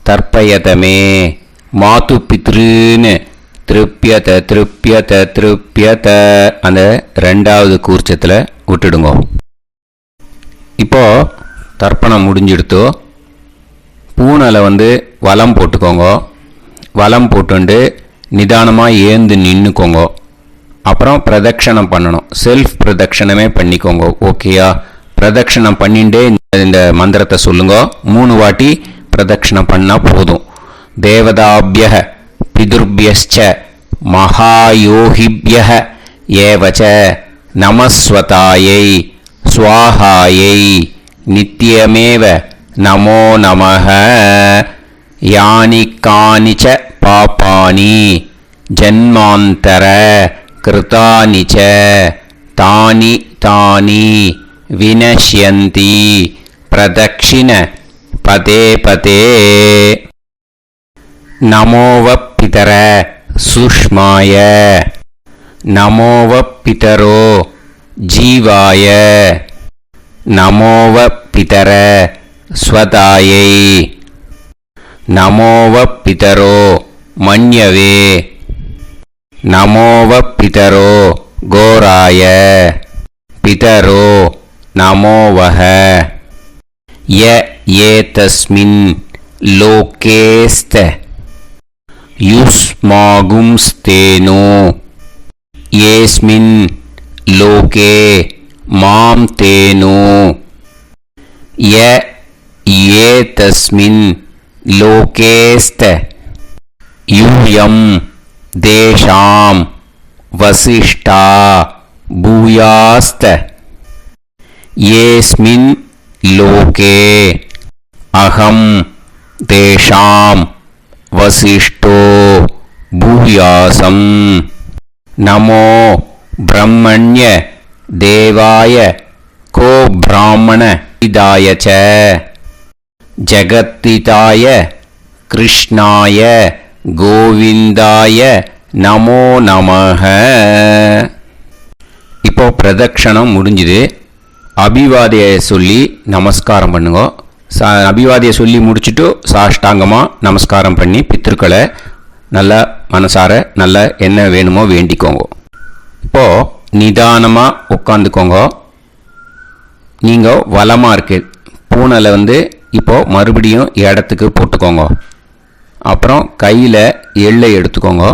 தர்ப்பயதமே மாது பித்ருன்னு திருப்பியத திருப்பியத திருப்பியத. அந்த ரெண்டாவது கூர்ச்சத்தில் விட்டுடுங்க. இப்போ தர்ப்பணம் முடிஞ்சிடுத்தோ பூனலை வலம் போட்டுக்கோங்க. வலம் போட்டுண்டு நிதானமாக ஏந்து நின்றுக்கோங்க. அப்புறம் பிரதட்சணம் பண்ணணும். செல்ஃப் பிரதட்சணமே பண்ணிக்கோங்க. ஓகேயா? பிரதட்சணம் பண்ணிண்டே இந்த மந்திரத்தை சொல்லுங்க. 3 வாட்டி பிரதட்சணம் பண்ணால் போதும். தேவதாபியः பிதுர்பியஸ்ச மகாயோகிபியः ஏவச நமஸ்வதாயை ஸ்வாஹாயை நித்யமேவ நமோ நமः. யானி கானிச்ச பாபானி ஜன்மாந்தர கிருதானி ச தானி தானி வினஷ்யந்தி பிரதக்ஷிண பதே பதே. நமோவ பிதர சுஷ்மாய நமோவ பிதரோ ஜீவாய நமோவ பிதர ஸ்வதாயை நமோவ பிதரோ மன்யவே நமோவ பிதரோ கோராய பிதரோ நமோவஹ. ய ஏதஸ்மின் லோகேஸ்த யுஸ்மாகும்ஸ்தேனோ ஏஸ்மின் லோகே மாம் தேனோ. ய ஏதஸ்மின் லோகேஸ்த யூயம் தேஷாம் வசிஷ்டா பூயாஸ்த. ஏஸ்மின் லோகே அகம் தேஷாம் வசிஷ்டோ பூயாசம். நமோ பிரம்மண்ய தேவாய கோ பிராமண இதாய ச ஜகத்திதாய கிருஷ்ணாய கோவிந்தாய நமோ நமஹ. இப்போ பிரதக்ஷணம் முடிஞ்சுது. அபிவாதியை சொல்லி நமஸ்காரம் பண்ணுங்க. அபிவாதியை சொல்லி முடிச்சுட்டு சாஷ்டாங்கமாக நமஸ்காரம் பண்ணி பித்திருக்களை நல்லா மனசார நல்லா என்ன வேணுமோ வேண்டிக்கோங்க. இப்போது நிதானமாக உட்காந்துக்கோங்க. நீங்கள் வலமாக இருக்கு பூனலை இப்போது மறுபடியும் இடத்துக்கு போட்டுக்கோங்க. அப்புறம் கையில் எள்ளை எடுத்துக்கோங்க.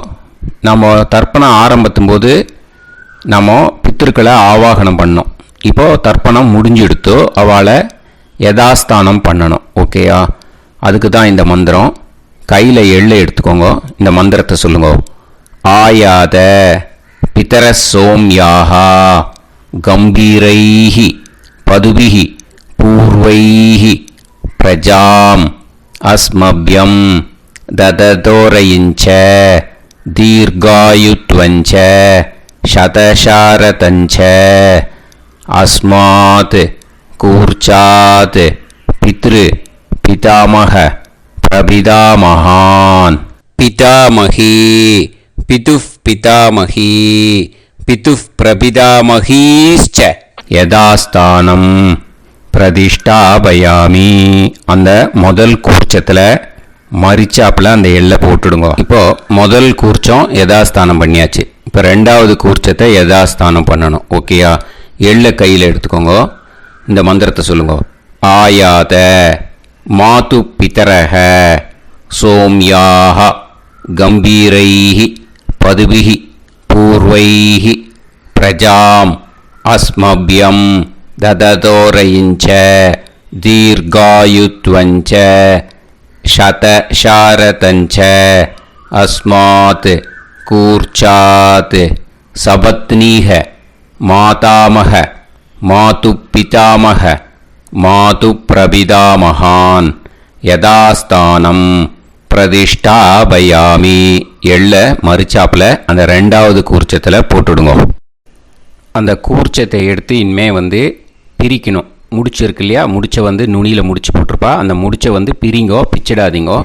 நம்ம தர்ப்பணம் ஆரம்பித்தும் போது நம்ம பித்திருக்களை ஆவாகனம் பண்ணோம். இப்போது தர்ப்பணம் முடிஞ்செடுத்து அவளை யதாஸ்தானம் பண்ணணும். ஓகேயா? அதுக்கு தான் இந்த மந்திரம். கையில் எள்ளை எடுத்துக்கோங்க. இந்த மந்திரத்தை சொல்லுங்க. ஆயாத பிதர சோம்யாஹா கம்பீரைஹி பதுபிஹி பூர்வைஹி பிரஜாம் அஸ்மப்யம் தததோரயிஞ்ச தீர்காயுத்வஞ்ச சதசாரதஞ்ச அஸ்மாத் கூர்ச்சாத் பித்ரு பிதாமக பிரபிதாமகான். பிதாமகி பிதுஃப் பிதாமகி பிதுஃப் பிரபிதாமகீஷ்ச யதாஸ்தானம் பிரதிஷ்டாபயாமி. அந்த முதல் கூர்ச்சத்தில் மரிச்சாப்பில் அந்த எல்லை போட்டுடுங்க. இப்போது முதல் கூர்ச்சம் யதாஸ்தானம் பண்ணியாச்சு. இப்போ ரெண்டாவது கூர்ச்சத்தை யதாஸ்தானம் பண்ணணும். ஓகேயா? எள்ளை கையில் எடுத்துக்கோங்க. இந்த மந்திரத்தை சொல்லுங்க. ஆயாத மாது பிதரஹ சோம்யாஹ கம்பீரைஹி பதுபிஹி பூர்வைஹி பிரஜாம் அஸ்மப்யம் தததோரயிஞ்ச தீர்காயுத்வஞ்ச சதசாரதஞ்ச அஸ்மாத் கூர்ச்சாத் சபத்னீஹ மாதாமஹ மாது பிதாமஹ மாது பிரபிதாமகான் யதாஸ்தானம் பிரதிஷ்டாபயாமி. எள்ள மரிச்சாப்பில் அந்த ரெண்டாவது கூர்ச்சத்தில் போட்டுடுங்க. அந்த கூர்ச்சத்தை எடுத்து இனிமே பிரிக்கணும். முடிச்சிருக்கு இல்லையா? முடிச்சை நுனியில் முடிச்சு போட்டிருப்பா. அந்த முடிச்சை பிரிங்கோ, பிச்சிடாதீங்கோ.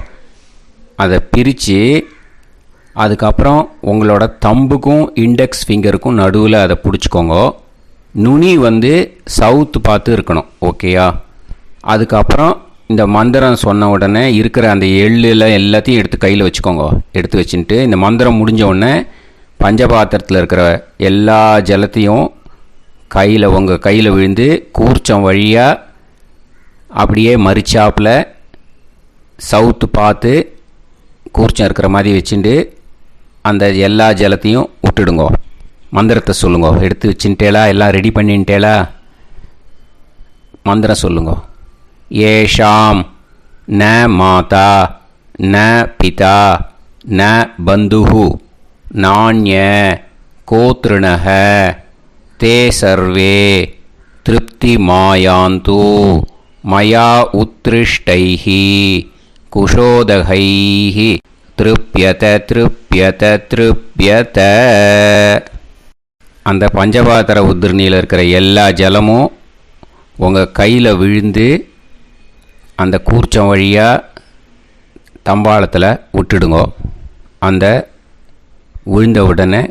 அதை பிரித்து அதுக்கப்புறம் உங்களோட தம்புக்கும் இண்டெக்ஸ் ஃபிங்கருக்கும் நடுவில் அதை பிடிச்சிக்கோங்க. நுனி சவுத்து பார்த்து இருக்கணும். ஓகேயா? அதுக்கப்புறம் இந்த மந்திரம் சொன்ன உடனே இருக்கிற அந்த எள்ளில் எல்லாத்தையும் எடுத்து கையில் வச்சுக்கோங்க. எடுத்து வச்சுட்டு இந்த மந்திரம் முடிஞ்ச உடனே பஞ்சபாத்திரத்தில் இருக்கிற எல்லா ஜலத்தையும் உங்கள் கையில் விழுந்து கூர்ச்சம் வழியாக அப்படியே மரிச்சாப்பில் சவுத்து பார்த்து கூர்ச்சம் இருக்கிற மாதிரி வச்சுட்டு அந்த எல்லா ஜலத்தையும் விட்டுடுங்க. மந்திரத்தை சொல்லுங்க. எடுத்து வச்சுட்டேலா? எல்லாம் ரெடி பண்ணிட்டேலா? மந்திரம் சொல்லுங்க. ஏஷாம் ந மாதா ந பிதா ந பந்துஹு நாண்ய கோத்ருணஹ தே சர்வே திருப்தி மாயாந்து மயா உத்ருஷ்டைः குஷோதகைः திருப்யத திருப்யத திருப்யத. அந்த பஞ்சபாத்திர உதிரணியில் இருக்கிற எல்லா ஜலமும் உங்கள் கையில் விழுந்து அந்த கூர்ச்சம் வழியாக தம்பாளத்தில் விட்டுடுங்க. அந்த விழுந்த உடனே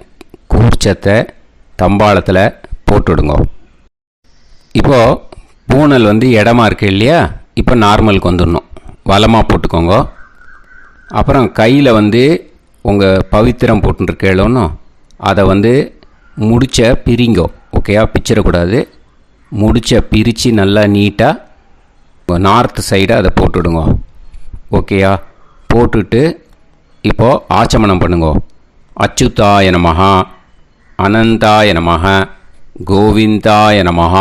கூர்ச்சத்தை தம்பாளத்தில் போட்டுடுங்க. இப்போது பூனல் இடமா இருக்கு இல்லையா, இப்போ நார்மலுக்கு வந்துடணும். வலமாக போட்டுக்கோங்க. அப்புறம் கையில் உங்கள் பவித்திரம் போட்டுருக்கேளோன்னு அதை முடிச்ச பிரிங்கோ. ஓகேயா, பிச்சிடக்கூடாது. முடிச்ச பிரித்து நல்லா நீட்டாக நார்த் சைடை அதை போட்டுடுங்க. ஓகேயா, போட்டுட்டு இப்போது ஆச்சமனம் பண்ணுங்க. அச்சுதாய நமஹ, அனந்தாய நமஹ, கோவிந்தாய நமஹ,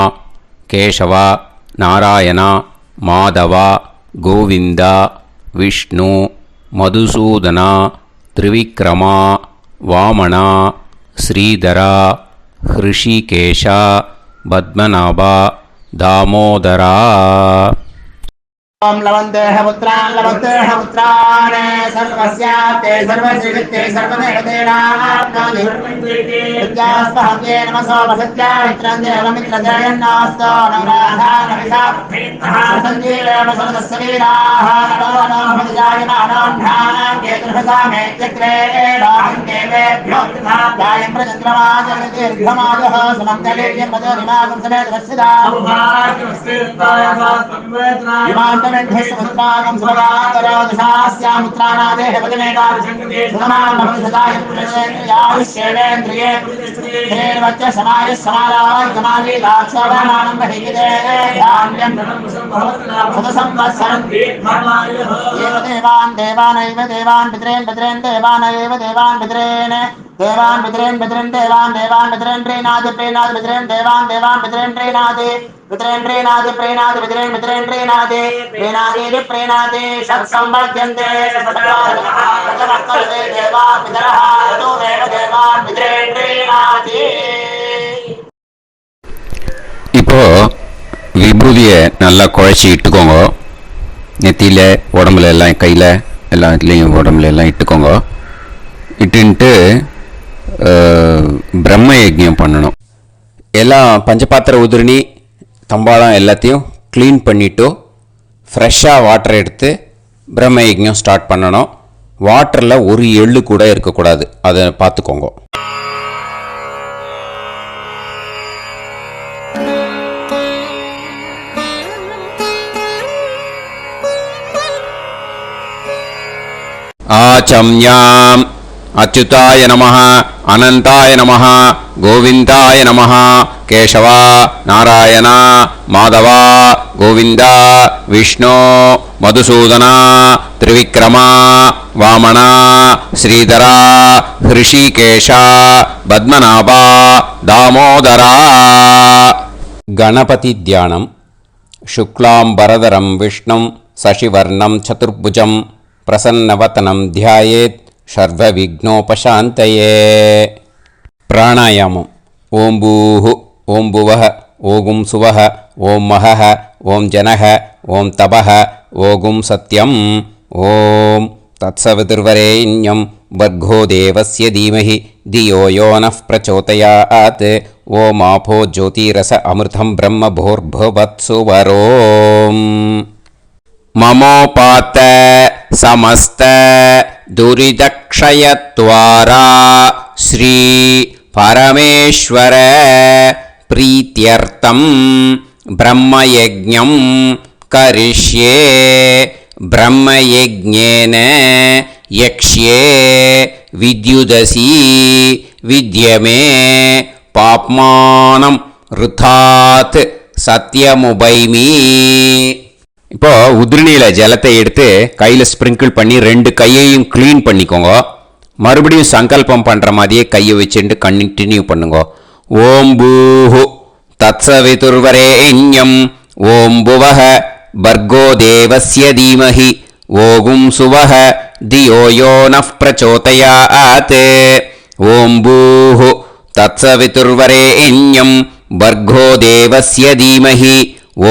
கேசவா, நாராயணா, மாதவா, கோவிந்தா, விஷ்ணு, மதுசூதனா, திரிவிக்ரமா, வாமனா, ஸ்ரீதரா, ஹிருஷிகேஷா, பத்மநாபா, தாமோதரா. ओम लवन्तेह पुत्रान् लवन्तेह पुत्रान् सर्वस्याते सर्वश्रीवित्ते सर्वदेवतेनाप्नोति विद्यास्पहते नमसो वसत्या मित्रं देवमित्रजयन्नास्तो नमराधानमिषा सञ्जीवेम सर्वस्वीराः नमो नमोजायमानां ध्यानां केतुर्भसामे चक्रे राहं देवेभ्यो ध्यायं प्रचन्द्रमाजनिर्घमाजः सुमङ्गलेर्यं मदोनिमागं समेत वत्सदा पुत्रागं सुभगातरो दशास्यामित्राणादेह पदमेकाभिषङ्कृते सुमानमभिसदायुष्येवेन्द्रिये हेर्वच्च समायः समालाय कमाली दाक्षावानानं बहिगिते धान्यं सदसंवत्सरं देवान् देवान् पितॄन् पितॄन् देवानैव देवान् पितॄन् देवान् पितॄन् पितॄन् देवान् देवान् पितॄन् प्रीणाति प्रीणाति पितॄन् देवान् देवान् पितॄन् प्रीणाति पितॄन् प्रीणाति प्रीणाति पितॄन् पितॄन् प्रीणाति प्रीणाति प्रीणाति षट्संवर्ध्यन्ते देवा पितरः तो देवान् पितॄन् प्रीणाति. இப்போ விபூதியை நல்லா குழச்சி இட்டுக்கோங்க. நெத்தியில், உடம்புல எல்லாம், கையில் எல்லா இடத்துலையும் உடம்புல எல்லாம் இட்டுக்கோங்க. இட்டுன்ட்டு பிரம்ம யஜ்ஞம் பண்ணணும். எல்லாம் பஞ்சபாத்திர உதிரணி தம்பாளம் எல்லாத்தையும் க்ளீன் பண்ணிவிட்டு ஃப்ரெஷ்ஷாக வாட்டர் எடுத்து பிரம்ம யஜ்ஞம் ஸ்டார்ட் பண்ணணும். வாட்டரில் ஒரு எள்ளு கூட இருக்கக்கூடாது, அதை பார்த்துக்கோங்க. ஆச்சம்யாம் அச்சுதாய நமஹ, அனந்தாய நமஹ, கோவிந்தாய நமஹ, கேசவா, நாராயணா, மாதவா, கோவிந்தா, விஷ்ணு, மதுசூதனா, திரிவிக்ரமா, வாமனா, ஸ்ரீதரா, ஹிருஷிகேஷா, பத்மநாபா, தாமோதரா. கணபதி தியானம். சுக்லாம்பரதரம் விஷ்ணும் சசிவர்ணம் சதுர்புஜம் பிரசன்னவதனம் தியாயேத் சர்வவிக்னோபசாந்தயே. பிராணாயாமம். ஓம் பூஹு, ஓம் புவஹ, ஓகும் சுவஹ, ஓம் மஹஹ, ஓம் ஜனஹ, ஓம் தபஹ, ஓகும் சத்யம். ஓம் தத்சவிதுர்வரேண்யம் வர்கோ தேவஸ்ய தீமஹி தியோ யோ நः பிரச்சோதயாத். ஓம் ஆபோ ஜோதிரஸ அமிர்தம் பிரம்ம பூர்புவத்சு வரோம். மமோபாத்த சமஸ்த துரிதக்ஷயத்வாரா ஸ்ரீ பரமேஸ்வர பிரீத்யர்த்தம் பிரம்மயஜ்ஞம் கரிஷ்யே. பிரம்மயஜ்ஞேன யக்ஷ்யே வித்யுதசி வித்யமே பாப்மானம் ருதாத் சத்யமுபைமி. இப்போ உதிரணியில் ஜலத்தை எடுத்து கையில் ஸ்ப்ரிங்கிள் பண்ணி 2 கையையும் க்ளீன் பண்ணிக்கோங்க. மறுபடியும் சங்கல்பம் பண்ணுற மாதிரியே கையை வச்சுட்டு கண்டினியூ பண்ணுங்க. ஓம் பூஹு தத்சவிதுர்வரேண்யம் ஓம் புவஹ பர்கோ தேவஸ்ய தீமஹி ஓகும் சுவஹ தியோ யோ நः பிரச்சோதயாத். ஓம் பூஹு தத்சவிதுர்வரேண்யம் பர்கோ தேவஸ்ய தீமஹி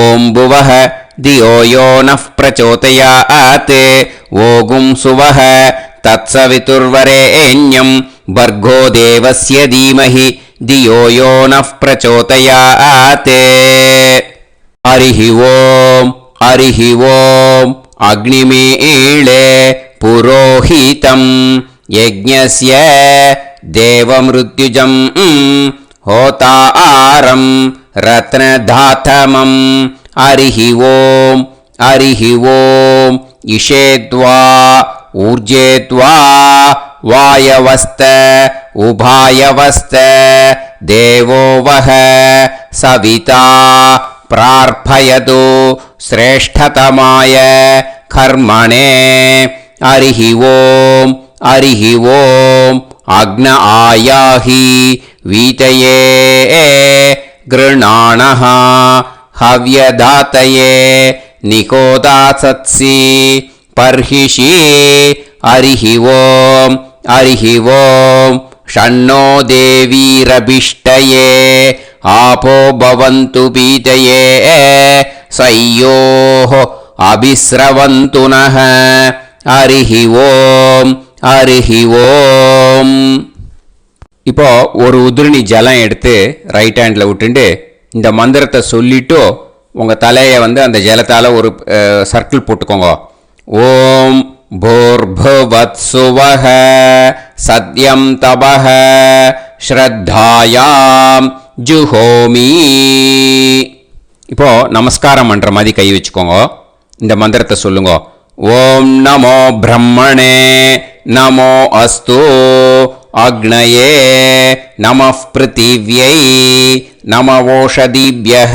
ஓம் புவஹ धियो यो नः प्रचोदयात् ओगुं सुवः तत्सवितुर्वरेण्यं भर्गो देवस्य धीमहि धियो यो नः प्रचोदयात् हरिः ओम् अग्निमीळे पुरोहितं यज्ञस्य देवमृत्युजं होतारं रत्नधातमं हरिः ओम् इषेद्वा ऊर्जेद्वा वायवस्त उभायवस्त देवो वः सविता प्रार्थयतु श्रेष्ठतमाय कर्मणे हरिः ओम् अग्न आयाहि वीतये गृणाणः हव्यदातये निकोदासत्सि पर्हिषि हरिः ओम् षण्णो देवीरभिष्टये आपो भवन्तु पीतये सयोः अभिस्रवन्तु नः हरिः ओम् இப்போ ஒரு உதிரணி ஜலம் எடுத்து ரைட் ஹேண்டில் விட்டுண்டு இந்த மந்திரத்தை சொல்லிட்டு உங்கள் தலையை அந்த ஜலத்தால் ஒரு சர்க்கிள் போட்டுக்கோங்க. ஓம் भूर्भुवत्सुवः सत्यं तपः ஸ்ரத்தாயாம் ஜுஹோமி. இப்போ நமஸ்காரம் பண்ற மாதிரி கை வச்சுக்கோங்க. இந்த மந்திரத்தை சொல்லுங்க. ஓம் நமோ பிரம்மணே நமோ அஸ்து அக்னயே நமः பிருத்திவ்யை நம ஓஷதிभ्यः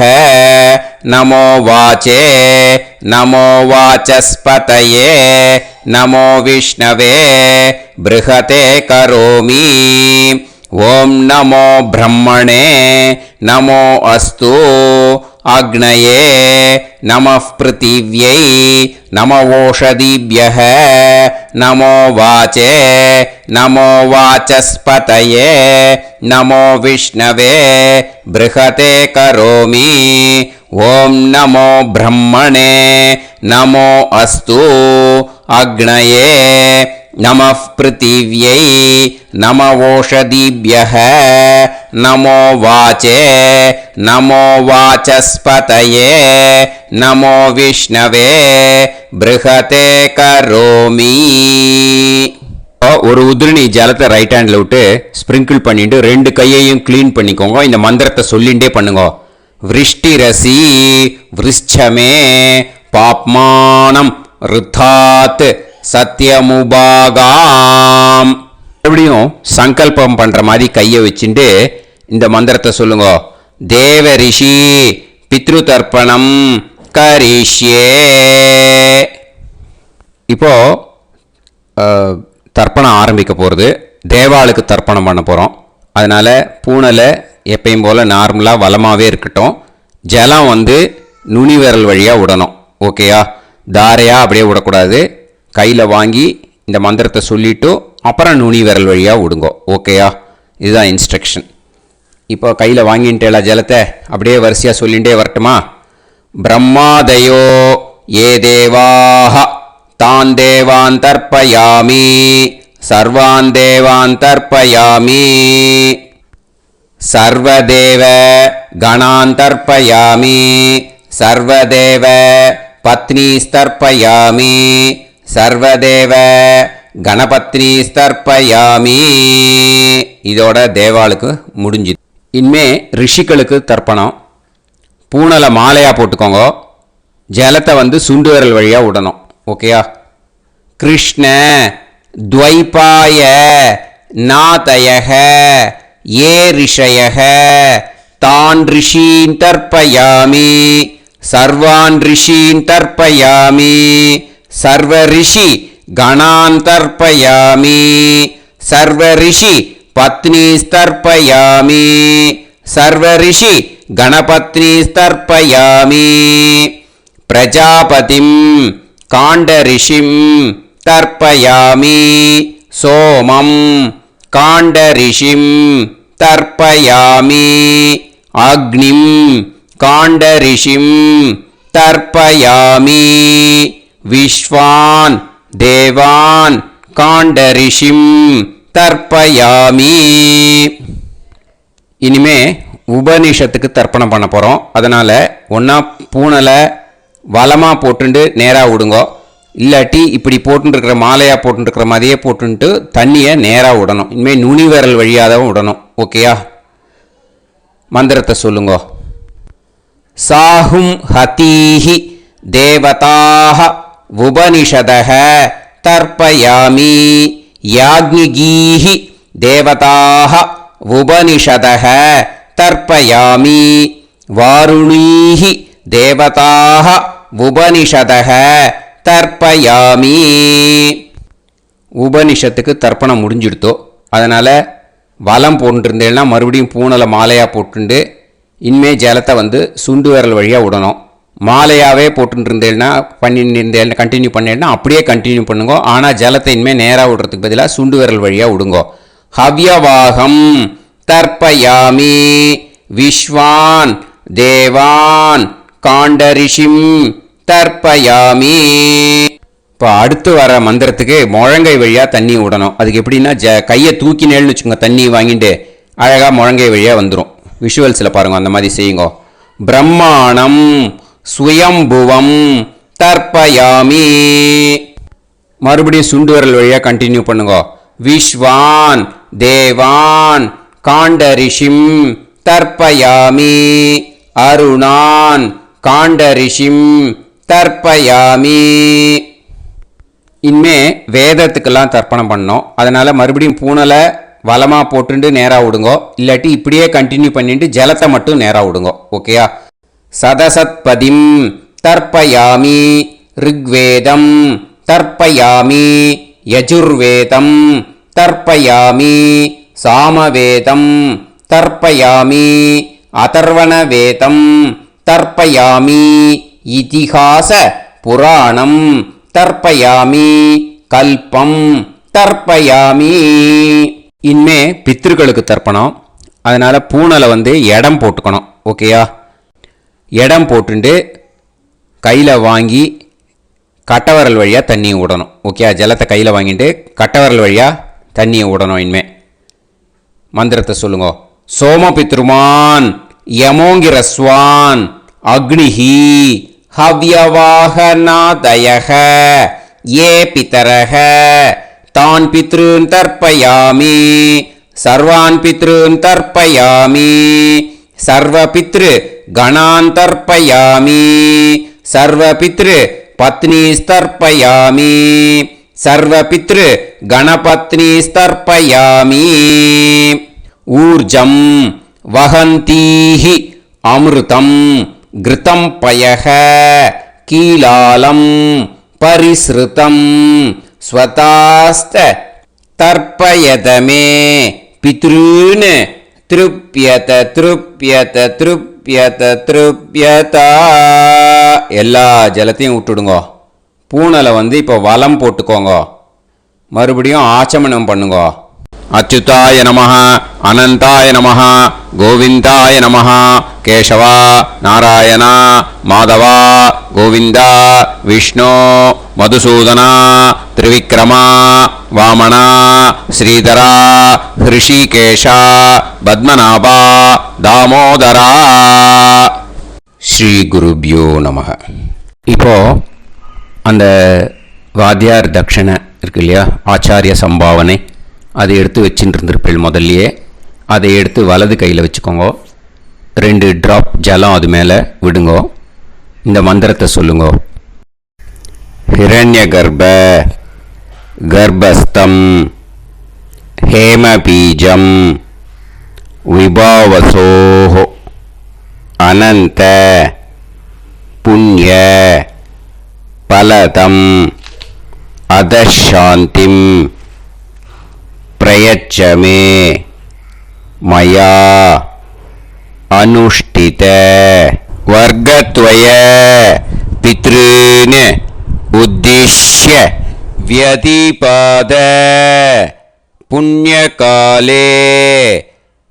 நமோ வாச்சே நமோ வாசஸ்பதயே நமோ விஷ்ணவே ப்ருஹதே கரோமி. ஓம் நமோ பிரம்மணே நமோ அஸ்து அக்னயே நமः பிருத்திவ்யை நம ஓஷதிभ्यः நமோ வாச்சே நமோ வாசஸ்பதயே நமோ விஷ்ணவே ப்ருஹதே கரோமி. ஓம் நமோ பிரம்மணே நமோ அஸ்து அக்னயே நமः பிருத்திவ்யை நம ஓஷதிभ्यः நமோ வாச்சே நமோ வாசஸ்பதயே நமோ விஷ்ணவே ப்ருஹதே கரோமி. ஒரு உதிரணி ஜலத்தை ரைட் ஹேண்டில் விட்டு ஸ்ப்ரிங்கிள் பண்ணிட்டு ரெண்டு கையையும் கிளீன் பண்ணிக்கோங்க. இந்த மந்திரத்தை சொல்லிண்டே பண்ணுங்க. விருஷ்டிரசி விருஷ்சமே பாப்மானம் ருத்தாத் சத்யமுபாகாம். எப்படியும் சங்கல்பம் பண்ற மாதிரி கையை வச்சுட்டு இந்த மந்திரத்தை சொல்லுங்க. தேவ ரிஷி பித்ரு தர்ப்பணம் கரிஷ்யே. இப்போ தர்ப்பணம் ஆரம்பிக்க போகிறது. தேவாளுக்கு தர்ப்பணம் பண்ண போகிறோம். அதனால் பூனலை எப்பயும் போல் நார்மலாக வளமாகவே இருக்கட்டும். ஜலம் நுனி விரல் வழியாக விடணும். ஓகேயா? தாரையாக அப்படியே விடக்கூடாது. கையில் வாங்கி இந்த மந்திரத்தை சொல்லிவிட்டு அப்புறம் நுனி விரல் வழியாக விடுங்கோ. ஓகேயா? இதுதான் இன்ஸ்ட்ரக்ஷன். இப்போ கையில் வாங்கிட்டேல ஜலத்தை அப்படியே வரிசையாக சொல்லிகிட்டே வரட்டுமா? பிரம்மாதயோ ஏ தேவாஹ தான் தேவான் தர்ப்பயாமி சர்வான் தேவான் தர்ப்பயாமி சர்வதேவ கணான் தர்ப்பயாமி சர்வதேவ பத்னீஸ்தர்ப்பயாமி சர்வதேவ கணபத்னீஸ்தர்ப்பயாமி. இதோட தேவாளுக்கு முடிஞ்சுது. இனிமே ரிஷிகளுக்கு தர்ப்பணம். பூனலை மாலையாக போட்டுக்கோங்க. ஜலத்தை சுண்டு விரல் வழியாக விடணும். ஓகேயா? கிருஷ்ண துவைபாய நாதயக ஏ ரிஷயக தான் ரிஷீன் தர்ப்பயாமி சர்வான் ரிஷீன் தர்ப்பயாமி சர்வ ரிஷி கணான் தர்ப்பயாமி சர்வ ரிஷி பத்னீஸ்தர்ப்பயாமி சர்வ ரிஷி கணபத்னீஸ்தர்ப்பயாமி பிரஜாபதிம் காண்டரிஷிம் தர்ப்பயாமி சோமம் காண்டரிஷிம் தர்ப்பயாமி அக்னிம் காண்டரிஷிம் தர்ப்பயாமி விஸ்வான் தேவான் காண்டரிஷிம் தர்ப்பயாமி. இனிமே உபனிஷத்துக்கு தர்ப்பணம் பண்ண போகிறோம். அதனால் ஒன்றா பூனலை வலமாக போட்டுண்டு நேராக விடுங்கோ, இல்லாட்டி இப்படி போட்டுருக்கிற மாலையாக போட்டுருக்கிற மாதிரியே போட்டுன்ட்டு தண்ணியை நேராக விடணும். இனிமேல் நுனி விரல் வழியாக தான் விடணும். ஓகேயா? மந்திரத்தை சொல்லுங்கோ. சாஹும் ஹதீஹி தேவதாக உபனிஷதஹ தர்ப்பயாமி யாக்ஞிகீஹி தேவதாக உபனிஷதஹ தர்ப்பயாமி வாருணீஹி தேவதாக உபனிஷதஹ தர்ப்பயாமி. உபனிஷத்துக்கு தர்ப்பணம் முடிஞ்சிடுத்தோ, அதனால் வலம் போட்டுருந்தேன்னா மறுபடியும் பூனலை மாலையாக போட்டுண்டு இனிமே ஜலத்தை சுண்டு விரல் வழியாக விடணும். மாலையாகவே போட்டுருந்தேன்னா பண்ணிருந்தேன் கண்டினியூ பண்ணேன்னா அப்படியே கண்டினியூ பண்ணுங்க. ஆனால் ஜலத்தை இனிமேல் நேராக விடுறதுக்கு பதிலாக சுண்டு விரல் வழியாக விடுங்கோ. ஹவ்யவாகம் தர்ப்பயாமி விஸ்வான் தேவான் காண்டரிஷிம் தர்ப்பயாமி. இப்போ அடுத்து வர மந்திரத்துக்கு முழங்கை வழியாக தண்ணி விடணும். அதுக்கு எப்படின்னா கையை தூக்கினேன்னு வச்சுக்கோங்க, தண்ணி வாங்கிட்டு அழகாக முழங்கை வழியாக வந்துடும். விஷுவல்ஸில் பாருங்க, அந்த மாதிரி செய்யுங்க. பிரம்மாணம் சுயம்புவம் தர்ப்பயாமி. மறுபடியும் சுண்டு விரல் வழியாக கண்டினியூ பண்ணுங்க. விஸ்வான் தேவான் காண்டரிஷிம் தர்ப்பயாமி அருணான் காண்டரிஷிம் தர்ப்பயாமி. இனிமே வேதத்துக்கெல்லாம் தர்ப்பணம் பண்ணோம். அதனால் மறுபடியும் பூனலை வலமாக போட்டுட்டு நேராக விடுங்கோ, இல்லாட்டி இப்படியே கண்டினியூ பண்ணிட்டு ஜலத்தை மட்டும் நேராக விடுங்கோ. ஓகேயா? சதசத்பதிம் தர்ப்பயாமி ரிக்வேதம் தர்ப்பயாமி யஜுர்வேதம் தர்ப்பயாமி சாமவேதம் தர்ப்பயாமி அதர்வணவேதம் தர்ப்பயாமி இதிஹாச புராணம் தர்ப்பயாமி கல்பம் தர்ப்பயாமி. இனிமே பித்ருக்களுக்கு தர்ப்பணம். அதனால் பூனலை இடம் போட்டுக்கணும். ஓகேயா? இடம் போட்டுண்டு கையில் வாங்கி கட்டவரல் வழியாக தண்ணியை விடணும். ஓகேயா? ஜலத்தை கையில் வாங்கிட்டு கட்டவரல் வழியாக தண்ணியை விடணும். இனிமே மந்திரத்தை சொல்லுங்க. சோமபித்ருமான் யமோங்கிரஸ்வான் அக்னிஹி ஹவ்யவாகநாதயஹ ஏ பிதரஹ தான் பித்ருன் தர்ப்பயாமி சர்வான் பித்ருன் தர்ப்பயாமி சர்வ பித்ரு கணான் தர்ப்பயாமி சர்வ பித்ரு பத்னிஸ்தர்ப்பயாமி சர்வ பித்ரு கணபத்னிஸ்தர்ப்பயாமி. ஊர்ஜம் வஹந்தீஹி அமிர்தம் கிருதம் பயஹ கீலாலம் பரிஸ்ருதம் ஸ்வதாஸ்த தர்ப்பயதமே பித்ருன் திருப்யத திருப்யத திருப்யத திருப்யதா. எல்லா ஜலத்தையும் விட்டுடுங்கோ. பூனலை இப்போ வலம் போட்டுக்கோங்க. மறுபடியும் ஆச்சமனம் பண்ணுங்கோ. அச்சுதாய நமஹ அனந்தாய நமஹ கோவிந்தாய நமஹ கேசவா நாராயணா மாதவா கோவிந்தா விஷ்ணு மதுசூதனா திரிவிக்ரமா வாமனா ஸ்ரீதரா ஹிருஷிகேஷா பத்மநாபா தாமோதரா. ஸ்ரீ குருப்யோ நமஹ. இப்போ அந்த வாத்தியார் தட்சணை இருக்கு இல்லையா, ஆச்சாரிய சம்பாவனை, அதை எடுத்து வச்சுட்டு இருந்திருப்பேள். முதல்லையே அதை எடுத்து வலது கையில் வச்சுக்கோங்க. 2 ட்ராப் ஜலம் அது மேலே விடுங்கோ. இந்த மந்திரத்தை சொல்லுங்கோ. ஹிரண்ய கர்ப்ப கர்ப்பஸ்தம் ஹேமபீஜம் விபாவசோஹோ அனந்த புண்ணிய பலதம் அதசாந்திம் பிரயச்சமே மயா அனுஷ்டித வர்க்கத்வய பித்ருன் உத்திஷ்ய வியதிபாத புண்ணியகாலே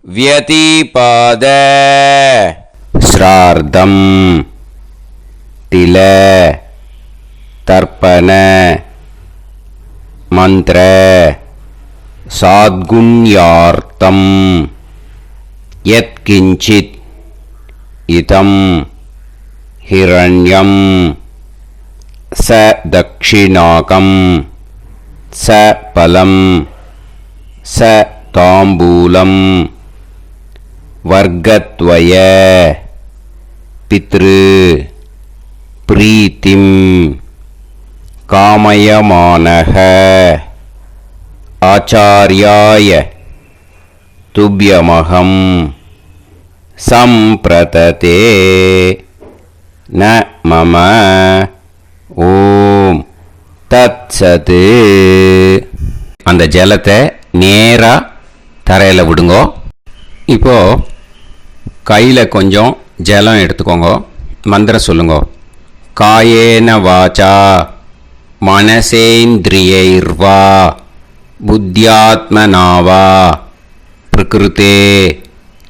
வியதிபாத ஸ்ரார்த்தம் तिल तर्पण मंत्र साद्गुण्यार्थं यत्किंचित् इदं हिरण्यं स दक्षिणाकं स फलं स ताम्बूलं वर्गद्वय पितृ प्रीतिं कामयमानः आचार्याय तुभ्यमहं संप्रतते न मम ஓம் தத்சத். அந்த ஜலத்தை நேராக தரையில் விடுங்கோ. இப்போ கையில் கொஞ்சம் ஜலம் எடுத்துக்கோங்க. மந்திரம் சொல்லுங்க. காயேன வாச்சா மனசேந்திரியைர்வா புத்தியாத்மனாவா பிரகிருதே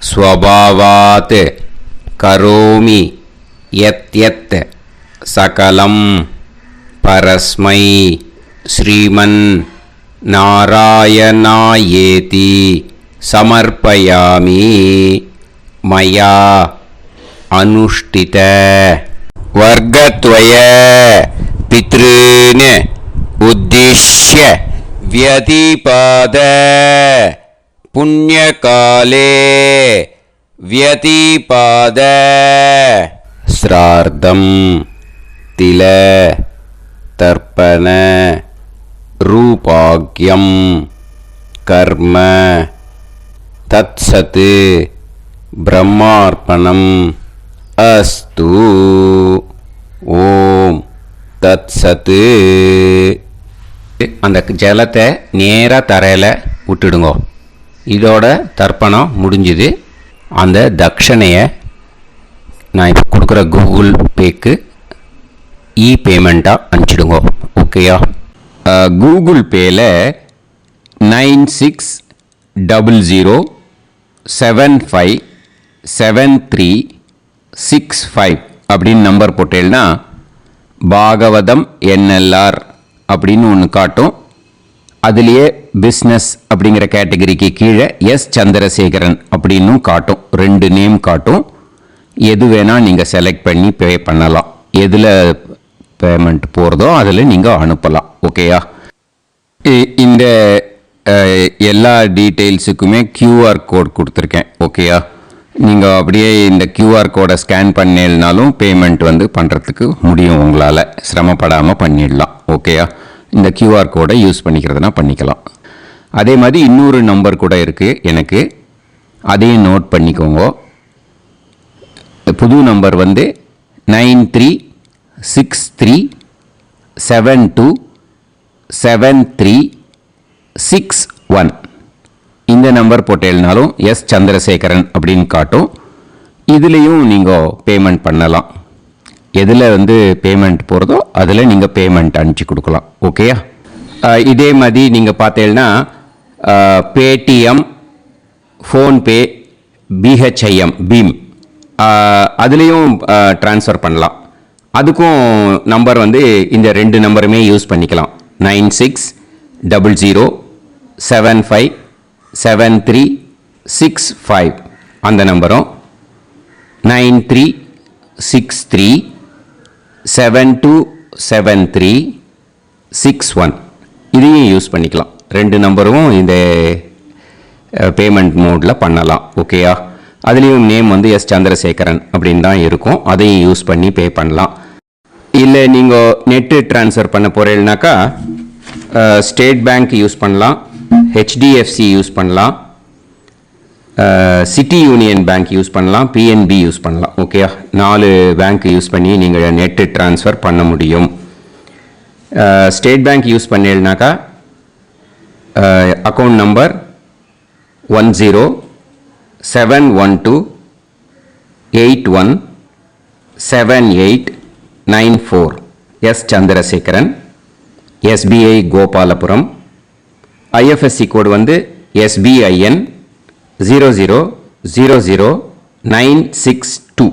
ஸ்வபாவாத் கரோமி யத் யத் சகலம் பரஸ்மை ஸ்ரீமன் நாராயணாயேதி சமர்ப்பயாமி மயா அனுஷ்டித வர்கத்வய பித்ருன் உத்திஷ்ய வியதிபாத புண்ணியகாலே வியதிபாத ஸ்ரார்த்தம் தில தர்ப்பண ரூபாக்யம் கர்ம தத்சத் பிரம்மார்ப்பணம் அஸ்து. ஓம் தத்சத். அந்த ஜலத்தை நேராக தரையில் விட்டுடுங்க. இதோட தர்ப்பணம் முடிஞ்சுது. அந்த தட்சணையை நான் இப்போ கொடுக்குற கூகுள் பேக்கு பேமெண்ட்டாக அனுப்பிச்சிடுங்க. ஓகேயா? கூகுள் பேயில் 9600757365 அப்படின்னு நம்பர் போட்டேன்னா பாகவதம் NLR அப்படின்னு ஒன்று காட்டும். அதுலேயே பிஸ்னஸ் அப்படிங்கிற கேட்டகரிக்கு கீழே எஸ் சந்திரசேகரன் அப்படின்னும் காட்டும். 2 நேம் காட்டும். எது வேணால் நீங்கள் செலக்ட் பண்ணி பே பண்ணலாம். எதில் பேமெண்ட் போகிறதோ அதில் நீங்கள் அனுப்பலாம். ஓகேயா? இந்த எல்லா டீட்டெயில்ஸுக்குமே QR கோட் கொடுத்துருக்கேன். ஓகேயா? நீங்கள் அப்படியே இந்த QR கோடை ஸ்கேன் பண்ணேன்னாலும் பேமெண்ட் பண்ணுறதுக்கு முடியும். உங்களால் சிரமப்படாமல் பண்ணிடலாம். ஓகேயா? இந்த QR கோடை யூஸ் பண்ணிக்கிறதுனா பண்ணிக்கலாம். அதே மாதிரி இன்னொரு நம்பர் கூட இருக்குது எனக்கு. அதையும் நோட் பண்ணிக்கோங்க. புது நம்பர் 9363727361. இந்த நம்பர் போட்டேல்னாலும் எஸ் சந்திரசேகரன் அப்படின்னு காட்டும். இதுலேயும் நீங்கள் பேமெண்ட் பண்ணலாம். எதில் பேமெண்ட் போகிறதோ அதில் நீங்கள் பேமெண்ட் அனுப்பிச்சி கொடுக்கலாம். ஓகேயா? இதே மாதிரி நீங்கள் பார்த்தேன்னா பேடிஎம், ஃபோன்பே, பிஹெச்ஐஎம், பீம் அதுலேயும் ட்ரான்ஸ்ஃபர் பண்ணலாம். அதுக்கும் நம்பர் இந்த 2 நம்பருமே யூஸ் பண்ணிக்கலாம். 9600757365 அந்த நம்பரும் 9363727361 இதையும் யூஸ் பண்ணிக்கலாம். 2 நம்பரும் இந்த பேமெண்ட் மோடில் பண்ணலாம். ஓகேயா? அதுலேயும் நேம் எஸ் சந்திரசேகரன் அப்படின்னு தான் இருக்கும். அதையும் யூஸ் பண்ணி பே பண்ணலாம். இல்லை நீங்கள் நெட்டு ட்ரான்ஸ்ஃபர் பண்ண போகிறீங்கனாக்கா ஸ்டேட் பேங்க் யூஸ் பண்ணலாம், HDFC யூஸ் பண்ணலாம், சிட்டி யூனியன் பேங்க் யூஸ் பண்ணலாம், PNB யூஸ் பண்ணலாம். ஓகேயா? 4 பேங்க் யூஸ் பண்ணி நீங்கள் நெட்டு ட்ரான்ஸ்ஃபர் பண்ண முடியும். ஸ்டேட் பேங்க் யூஸ் பண்ணீங்கனாக்கா account number 107187894 S Chandrasekaran, SBI Gopalapuram. IFSC code SBIN 0000962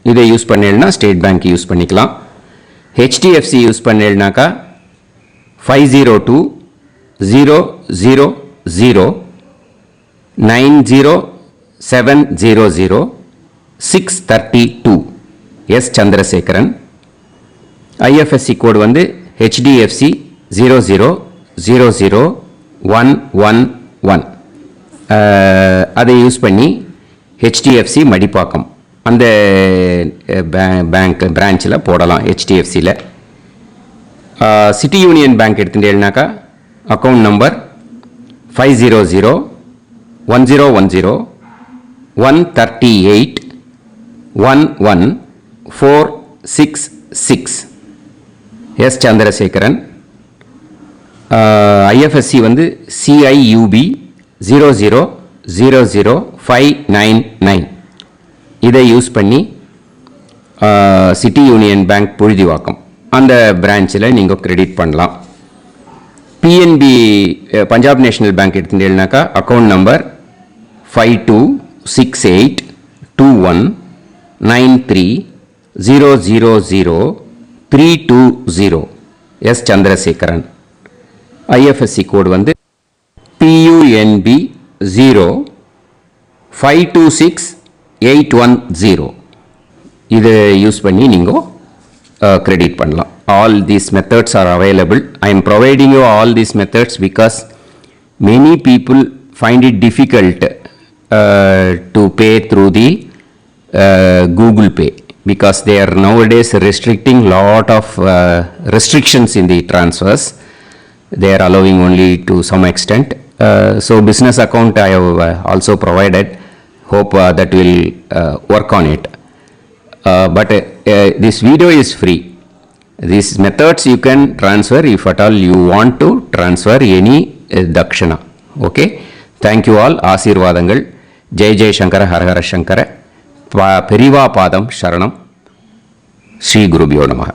இதை யூஸ் பண்ணேன்னா ஸ்டேட் பேங்க் யூஸ் பண்ணிக்கலாம். ஹெச்டிஎஃப்சி யூஸ் பண்ணேன்னாக்கா 502-000-90700-632 எஸ் சந்திரசேகரன். ஐஎஃப்எஸ்சி கோடு வந்து HDFC 0000111. அதை யூஸ் பண்ணி HDFC மடிப்பாக்கம் அந்த பேங்க் பிரான்ச்சில் போடலாம். HDFCயில் சிட்டி யூனியன் பேங்க் எடுத்துட்டேன்னாக்கா account number 500-1010-138-11466 S Chandrasekaran. IFSC வந்து CIUB 0000599. இதை யூஸ் பண்ணி சிட்டி யூனியன் பேங்க் புழுதிவாக்கம் அந்த பிரான்ச்சில் நீங்கள் கிரெடிட் பண்ணலாம். PNB பஞ்சாப் நேஷனல் பேங்க் எடுத்துட்டேன்னாக்கா account number 52682193000320 S Chandrasekaran. IFSC code வந்து PUNB 0526810. இதை யூஸ் பண்ணி நீங்கள் கிரெடிட் பண்ணலாம். All these methods are available. I am providing you all these methods because many people find it difficult to pay through the Google Pay because they are nowadays restricting lot of restrictions in the transfers. They are allowing only to some extent. So business account I have also provided. Hope that will work on it. But this video is free. These methods you can transfer if at all you want to transfer any dakshana. Okay. Thank you all. ஆசீர்வாதங்கள். ஜெய் ஜெய் சங்கர ஹர ஹர சங்கர. பெரிவா பாதம் சரணம். ஸ்ரீ குருபியோ நமஹ.